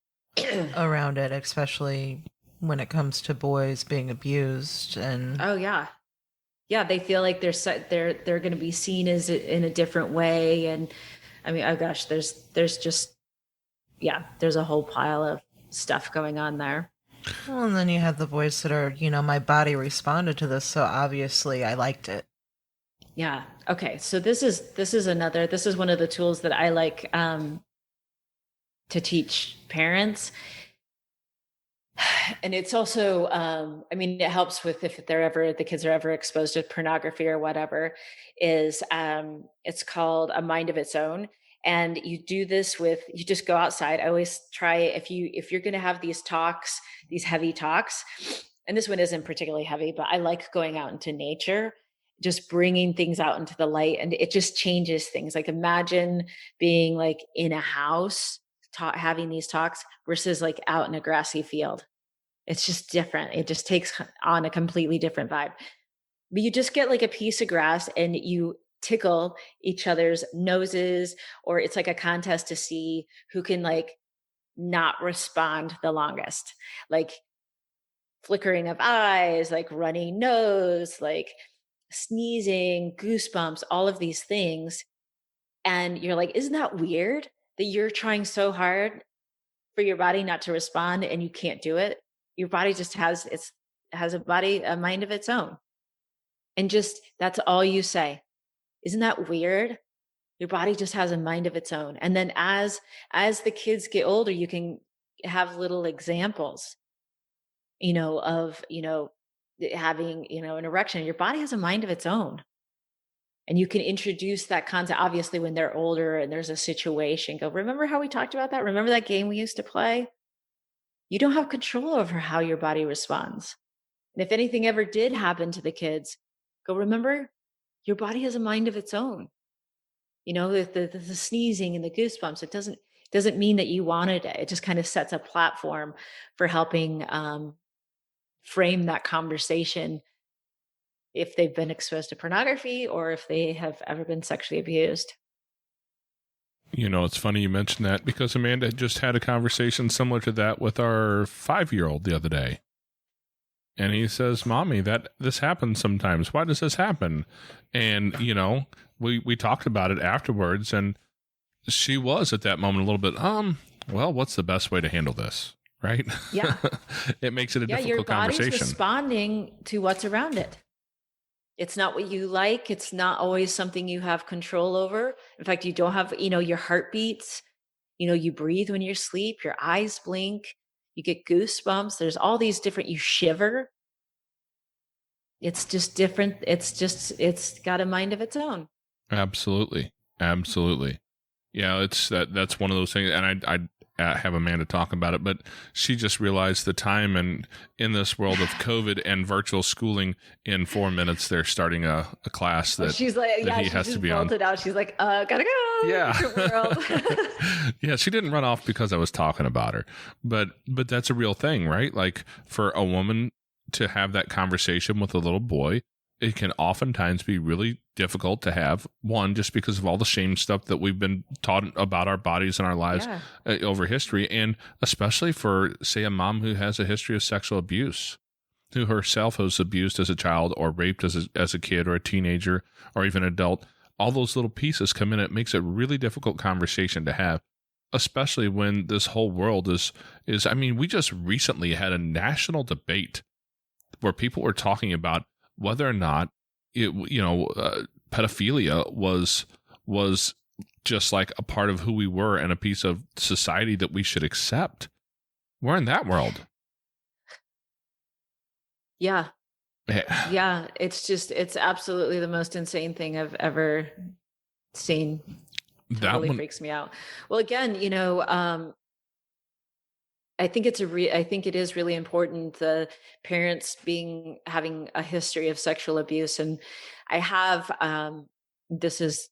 around it, especially when it comes to boys being abused. And oh yeah, they feel like they're going to be seen as in a different way. And oh gosh, there's just there's a whole pile of stuff going on there. Well, and then you have the boys that are, my body responded to this, so obviously I liked it. Yeah. Okay. So this is one of the tools that I like to teach parents. And it's also, I mean, it helps with if the kids are ever exposed to pornography or whatever, is it's called A Mind of Its Own. And you do this you just go outside. I always try, if you're going to have these talks, these heavy talks, and this one isn't particularly heavy, but I like going out into nature, just bringing things out into the light, and it just changes things. Like imagine being like in a house, having these talks versus like out in a grassy field. It's just different. It just takes on a completely different vibe. But you just get like a piece of grass and you tickle each other's noses, or it's like a contest to see who can like not respond the longest. Like flickering of eyes, like runny nose, like sneezing, goosebumps, all of these things. And you're like, isn't that weird that you're trying so hard for your body not to respond and you can't do it? Your body just has a mind of its own. And just that's all you say. Isn't that weird? Your body just has a mind of its own. And then as the kids get older, you can have little examples, of, having, an erection. Your body has a mind of its own. And you can introduce that concept, obviously, when they're older and there's a situation. Go, remember how we talked about that? Remember that game we used to play? You don't have control over how your body responds. And if anything ever did happen to the kids, go, remember, your body has a mind of its own. The sneezing and the goosebumps, it doesn't mean that you wanted it. It just kind of sets a platform for helping frame that conversation if they've been exposed to pornography or if they have ever been sexually abused. It's funny you mentioned that because Amanda just had a conversation similar to that with our 5-year-old the other day. And he says, Mommy, this happens sometimes. Why does this happen? And, we talked about it afterwards, and she was at that moment a little bit, well, what's the best way to handle this? Right? Yeah. It makes it a difficult your body's conversation. Responding to what's around it. It's not what you like. It's not always something you have control over. In fact, you don't have, your heart beats, you breathe when you sleep, your eyes blink, you get goosebumps. There's all these different, you shiver. It's just different. It's got a mind of its own. Absolutely. Yeah, that's one of those things. And I have Amanda talk about it, but she just realized the time, and in this world of COVID and virtual schooling, in 4 minutes they're starting a class that she's like, that he has to be on. Out. She's like, gotta go. Yeah. Yeah, she didn't run off because I was talking about her, but that's a real thing, right? Like for a woman to have that conversation with a little boy, it can oftentimes be really difficult to have, one, just because of all the shame stuff that we've been taught about our bodies and our lives over history. And especially for, say, a mom who has a history of sexual abuse, who herself was abused as a child or raped as a kid or a teenager or even adult. All those little pieces come in. It makes it a really difficult conversation to have, especially when this whole world is, I mean, we just recently had a national debate where people were talking about whether or not pedophilia was just like a part of who we were and a piece of society that we should accept. We're in that world. Yeah. Yeah. It's absolutely the most insane thing I've ever seen. Totally freaks me out. Well, again, I think it is really important, the parents having a history of sexual abuse. And I have, this is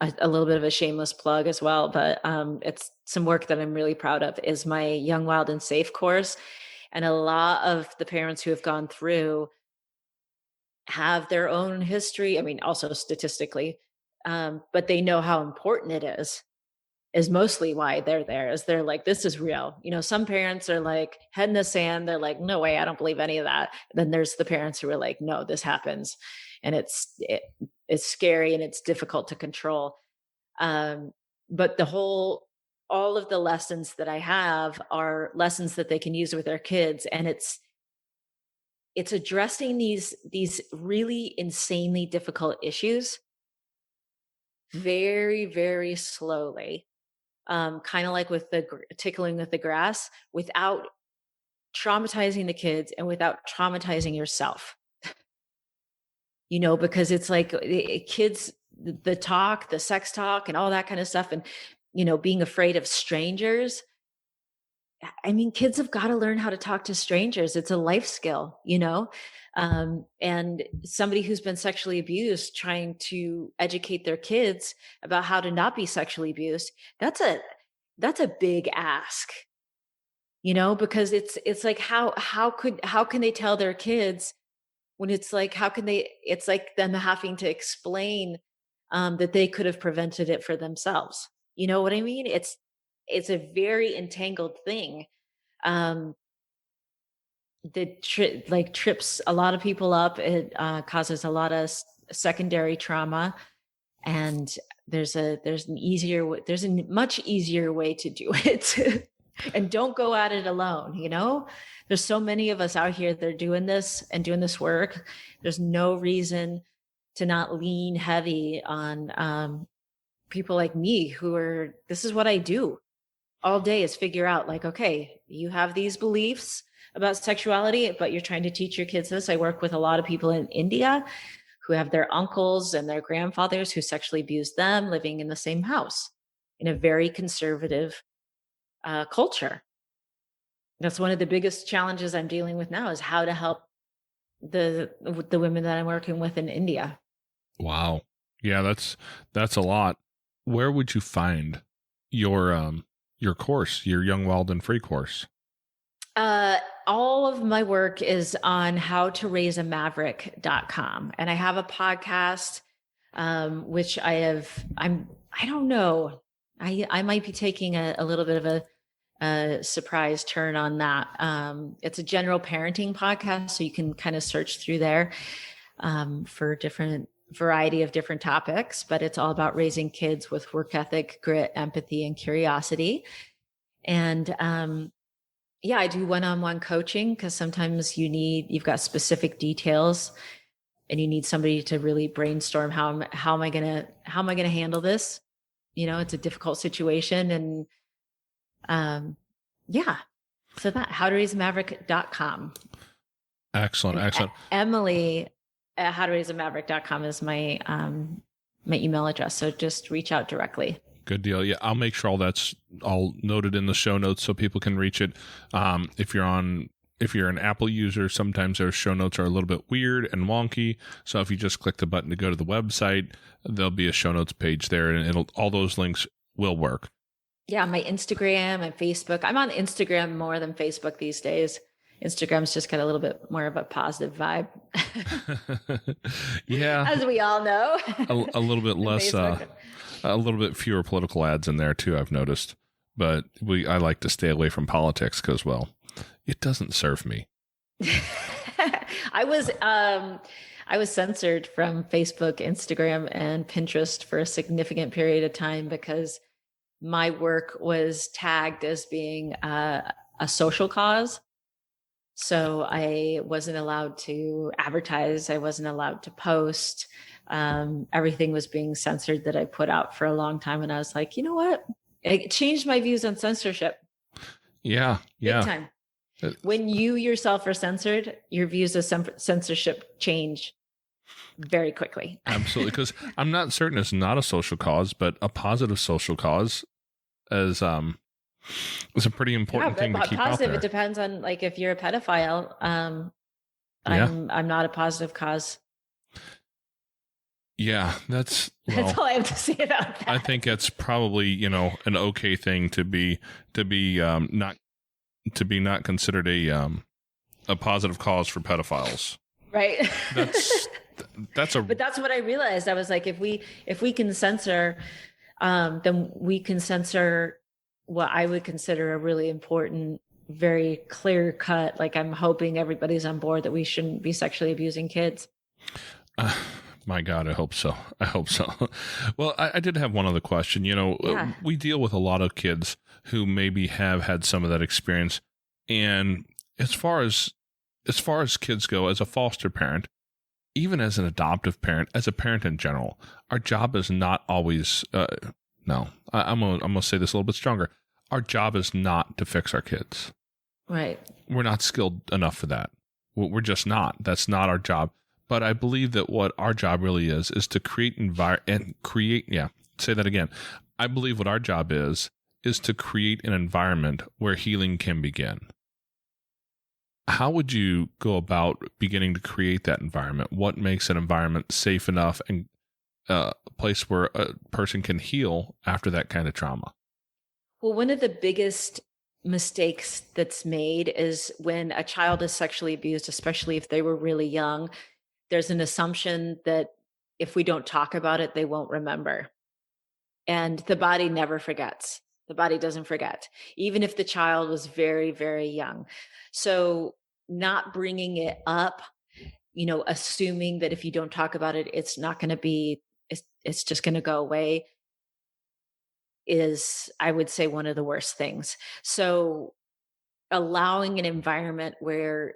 a little bit of a shameless plug as well, but it's some work that I'm really proud of, is my Young, Wild, and Safe course. And a lot of the parents who have gone through have their own history. I mean, also statistically, but they know how important it is mostly why they're there. Is they're like, this is real. Some parents are like head in the sand. They're like, no way, I don't believe any of that. Then there's the parents who are like, no, this happens. And it's scary and it's difficult to control. But all of the lessons that I have are lessons that they can use with their kids. And it's addressing these really insanely difficult issues very, very slowly. Kind of like with the tickling with the grass, without traumatizing the kids and without traumatizing yourself. Because it's like kids, the talk, the sex talk and all that kind of stuff. And, being afraid of strangers. I mean, kids have got to learn how to talk to strangers. It's a life skill, and somebody who's been sexually abused trying to educate their kids about how to not be sexually abused. That's a big ask, because it's like, how can they tell their kids when it's like, it's like them having to explain that they could have prevented it for themselves. You know what I mean? It's a very entangled thing that trips a lot of people up. It causes a lot of secondary trauma, and there's a much easier way to do it. And don't go at it alone. There's so many of us out here that are doing this work. There's no reason to not lean heavy on people like me this is what I do all day, is figure out like, okay, you have these beliefs about sexuality, but you're trying to teach your kids this. I work with a lot of people in India who have their uncles and their grandfathers who sexually abused them living in the same house in a very conservative culture. That's one of the biggest challenges I'm dealing with now, is how to help the women that I'm working with in India. Wow. Yeah, that's a lot. Where would you find your course, your Young, Wild, and Free course? All of my work is on howtoraiseamaverick.com. And I have a podcast, which I don't know. I might be taking a little bit of a surprise turn on that. It's a general parenting podcast, so you can kind of search through there for different variety of different topics, but it's all about raising kids with work ethic, grit, empathy, and curiosity. And I do one-on-one coaching, because sometimes you've got specific details and you need somebody to really brainstorm how am I gonna handle this? It's a difficult situation. And so that howtoraiseamaverick.com. Excellent. Emily at howtoraiseamaverick.com is my email address. So just reach out directly. Good deal. Yeah, I'll make sure all that's all noted in the show notes so people can reach it. If you're an Apple user, sometimes their show notes are a little bit weird and wonky. So if you just click the button to go to the website, there'll be a show notes page there, and all those links will work. Yeah, my Instagram and Facebook. I'm on Instagram more than Facebook these days. Instagram's just got a little bit more of a positive vibe. Yeah. As we all know. A little bit less, a little bit fewer political ads in there too, I've noticed. But I like to stay away from politics because, well, it doesn't serve me. I was censored from Facebook, Instagram, and Pinterest for a significant period of time because my work was tagged as being a social cause. So I wasn't allowed to advertise. I wasn't allowed to post. Everything was being censored that I put out for a long time. And I was like, you know what? It changed my views on censorship. Yeah. Big time. When you yourself are censored, your views of censorship change very quickly. Absolutely. Because I'm not certain it's not a social cause, but a positive social cause is a pretty important thing to keep out there. It depends on, like, if you're a pedophile, I'm not a positive cause. Yeah, that's all I have to say about that. I think that's probably, an okay thing to be not considered a positive cause for pedophiles. Right. But that's what I realized. I was like, if we can censor, then we can censor what I would consider a really important, very clear cut. Like, I'm hoping everybody's on board that we shouldn't be sexually abusing kids. My God, I hope so. Well, I did have one other question. We deal with a lot of kids who maybe have had some of that experience. And as far as kids go, as a foster parent, even as an adoptive parent, as a parent in general, our job is not always, I'm going to say this a little bit stronger. Our job is not to fix our kids. Right. We're not skilled enough for that. We're just not. That's not our job. But I believe that what our job really is to create say that again. I believe what our job is to create an environment where healing can begin. How would you go about beginning to create that environment? What makes an environment safe enough and a place where a person can heal after that kind of trauma? Well, one of the biggest mistakes that's made is when a child is sexually abused, especially if they were really young, there's an assumption that if we don't talk about it, they won't remember. And the body never forgets. The body doesn't forget, even if the child was very, very young. So not bringing it up, assuming that if you don't talk about it, it's not going to be, it's just going to go away, is, I would say, one of the worst things. So allowing an environment where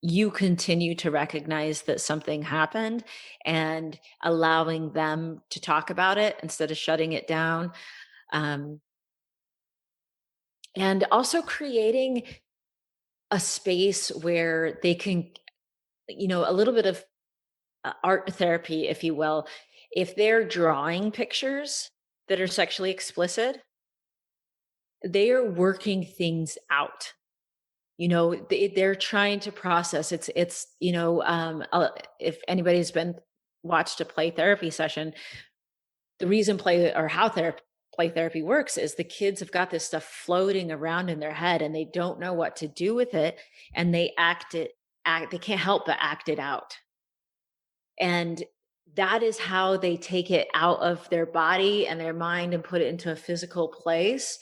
you continue to recognize that something happened and allowing them to talk about it instead of shutting it down. And also creating a space where they can, a little bit of art therapy, if you will. If they're drawing pictures that are sexually explicit, they are working things out. They're trying to process. It's if anybody's watched a play therapy session, the reason play therapy works is the kids have got this stuff floating around in their head and they don't know what to do with it, and they they can't help but act it out. And that is how they take it out of their body and their mind and put it into a physical place.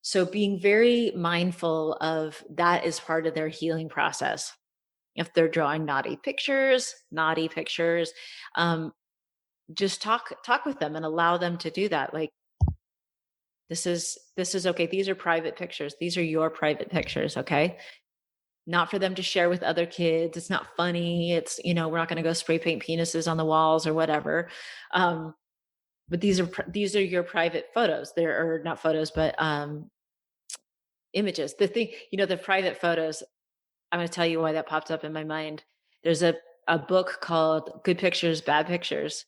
So being very mindful of that is part of their healing process. If they're drawing naughty pictures, just talk with them and allow them to do that. Like, this is okay. These are private pictures. These are your private pictures. Okay. Not for them to share with other kids. It's not funny. It's, we're not going to go spray paint penises on the walls or whatever. But these are your private photos. They're not photos, but images. The thing, the private photos, I'm going to tell you why that popped up in my mind. There's a book called Good Pictures, Bad Pictures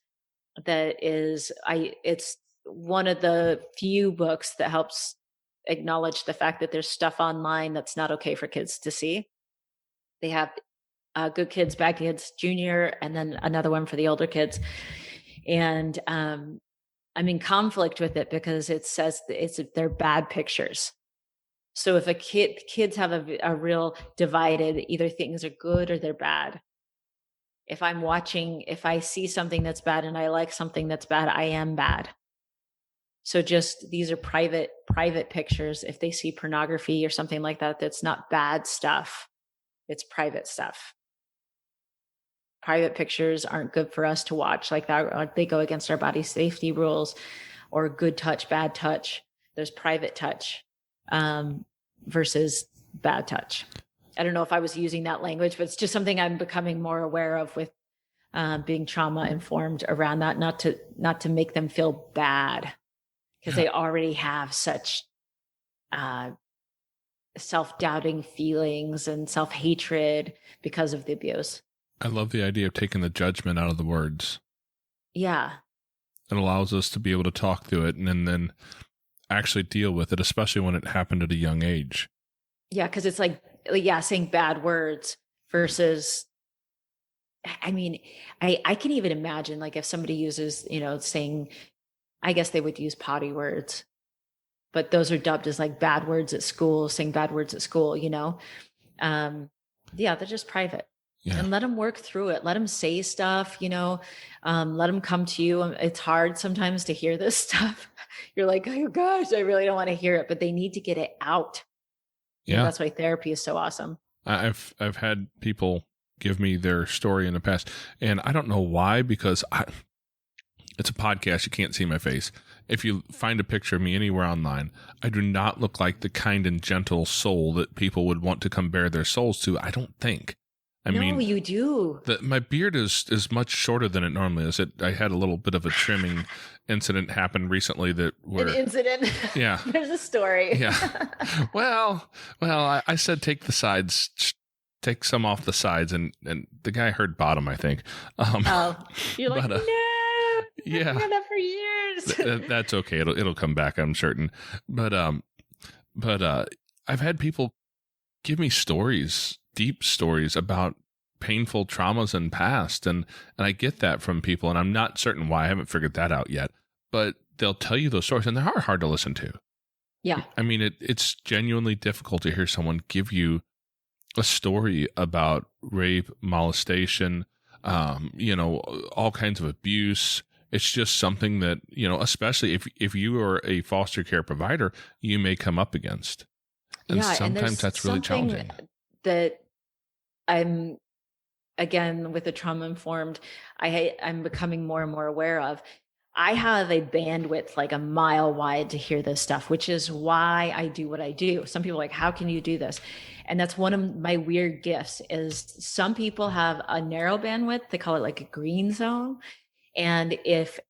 it's one of the few books that helps acknowledge the fact that there's stuff online that's not okay for kids to see. They have Good Kids, Bad Kids, Junior, and then another one for the older kids. And I'm in conflict with it because it says they're bad pictures. So if kids have a real divided, either things are good or they're bad. If I see something that's bad and I like something that's bad, I am bad. So just, these are private pictures. If they see pornography or something like that, that's not bad stuff. It's private stuff. Private pictures aren't good for us to watch like that. They go against our body safety rules, or good touch, bad touch. There's private touch versus bad touch. I don't know if I was using that language, but it's just something I'm becoming more aware of with being trauma informed around that, not to make them feel bad, because they already have such self-doubting feelings and self-hatred because of the abuse. I love the idea of taking the judgment out of the words. Yeah. It allows us to be able to talk through it and then actually deal with it, especially when it happened at a young age. Yeah, because it's saying bad words versus, I mean, I can even imagine, like, if somebody uses, saying, I guess they would use potty words, but those are dubbed as like bad words at school, saying bad words at school, they're just private. Yeah. And let them work through it. Let them say stuff, let them come to you. It's hard sometimes to hear this stuff. You're like, oh gosh, I really don't want to hear it, but they need to get it out. Yeah. And that's why therapy is so awesome. I've had people give me their story in the past, and I don't know why, because it's a podcast. You can't see my face. If you find a picture of me anywhere online, I do not look like the kind and gentle soul that people would want to come bare their souls to. I don't think. You do. My beard is much shorter than it normally is. I had a little bit of a trimming incident happen recently An incident. Yeah. There's a story. Yeah. Well, I said take the sides, take some off the sides, and the guy heard bottom, I think. You're like, but, no. Yeah. I've done that for years. That's okay. It'll come back, I'm certain. But I've had people give me stories, deep stories about painful traumas in past, and I get that from people, and I'm not certain why. I haven't figured that out yet, but they'll tell you those stories, and they are hard to listen to. Yeah. I mean, it's genuinely difficult to hear someone give you a story about rape, molestation, all kinds of abuse. It's just something that, especially if you are a foster care provider, you may come up against. And sometimes that's really challenging. That I'm, again, with the trauma informed, I'm becoming more and more aware of. I have a bandwidth like a mile wide to hear this stuff, which is why I do what I do. Some people are like, how can you do this? And that's one of my weird gifts is some people have a narrow bandwidth. They call it like a green zone. And if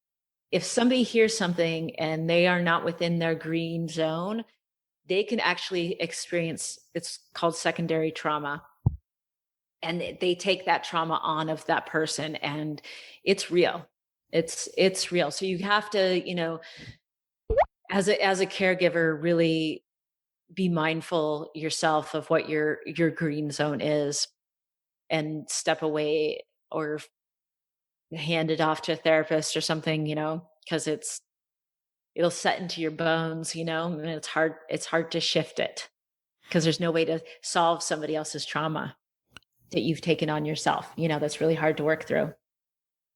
somebody hears something and they are not within their green zone, they can actually experience, it's called secondary trauma. And they take that trauma on of that person, and it's real. It's real. So you have to, as a caregiver, really be mindful yourself of what your green zone is, and step away or hand it off to a therapist or something, because it'll set into your bones, and it's hard to shift it because there's no way to solve somebody else's trauma that you've taken on yourself. That's really hard to work through.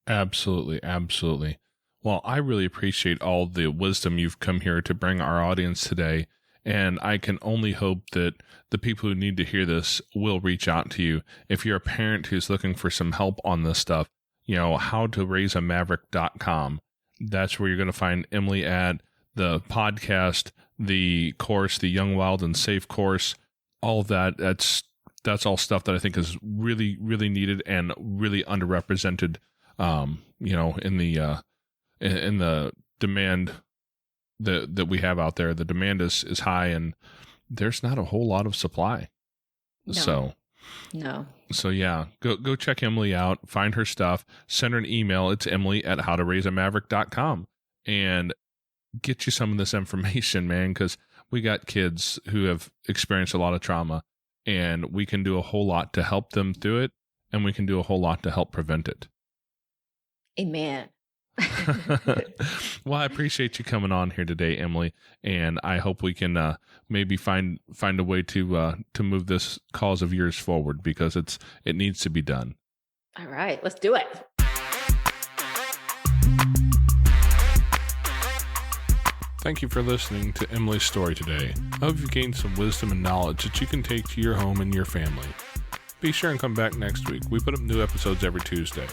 Absolutely. Absolutely. Well, I really appreciate all the wisdom you've come here to bring our audience today. And I can only hope that the people who need to hear this will reach out to you. If you're a parent who's looking for some help on this stuff, howtoraiseamaverick.com. That's where you're going to find Emily at, the podcast, the course, the Young, Wild, and Safe course, all of that. That's all stuff that I think is really, really needed and really underrepresented, in the demand that we have out there. The demand is high, and there's not a whole lot of supply. No. So yeah, go check Emily out, find her stuff, send her an email. It's Emily@howtoraiseamaverick.com, and get you some of this information, man, because we got kids who have experienced a lot of trauma, and we can do a whole lot to help them through it, and we can do a whole lot to help prevent it. Amen. Well, I appreciate you coming on here today, Emily, and I hope we can maybe find a way to move this cause of yours forward, because it needs to be done. All right, let's do it. Thank you for listening to Emily's story today. I hope you've gained some wisdom and knowledge that you can take to your home and your family. Be sure and come back next week. We put up new episodes every Tuesday.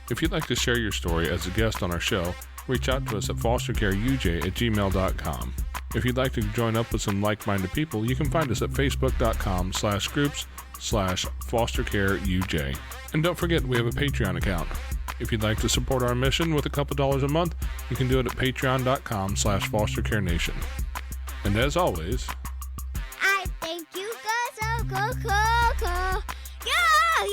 If you'd like to share your story as a guest on our show, reach out to us at fostercareuj@gmail.com. If you'd like to join up with some like-minded people, you can find us at facebook.com/groups/fostercareuj. And don't forget, we have a Patreon account. If you'd like to support our mission with a couple $1 a month, you can do it at patreon.com/fostercarenation. And as always, I think you guys are go. Yeah!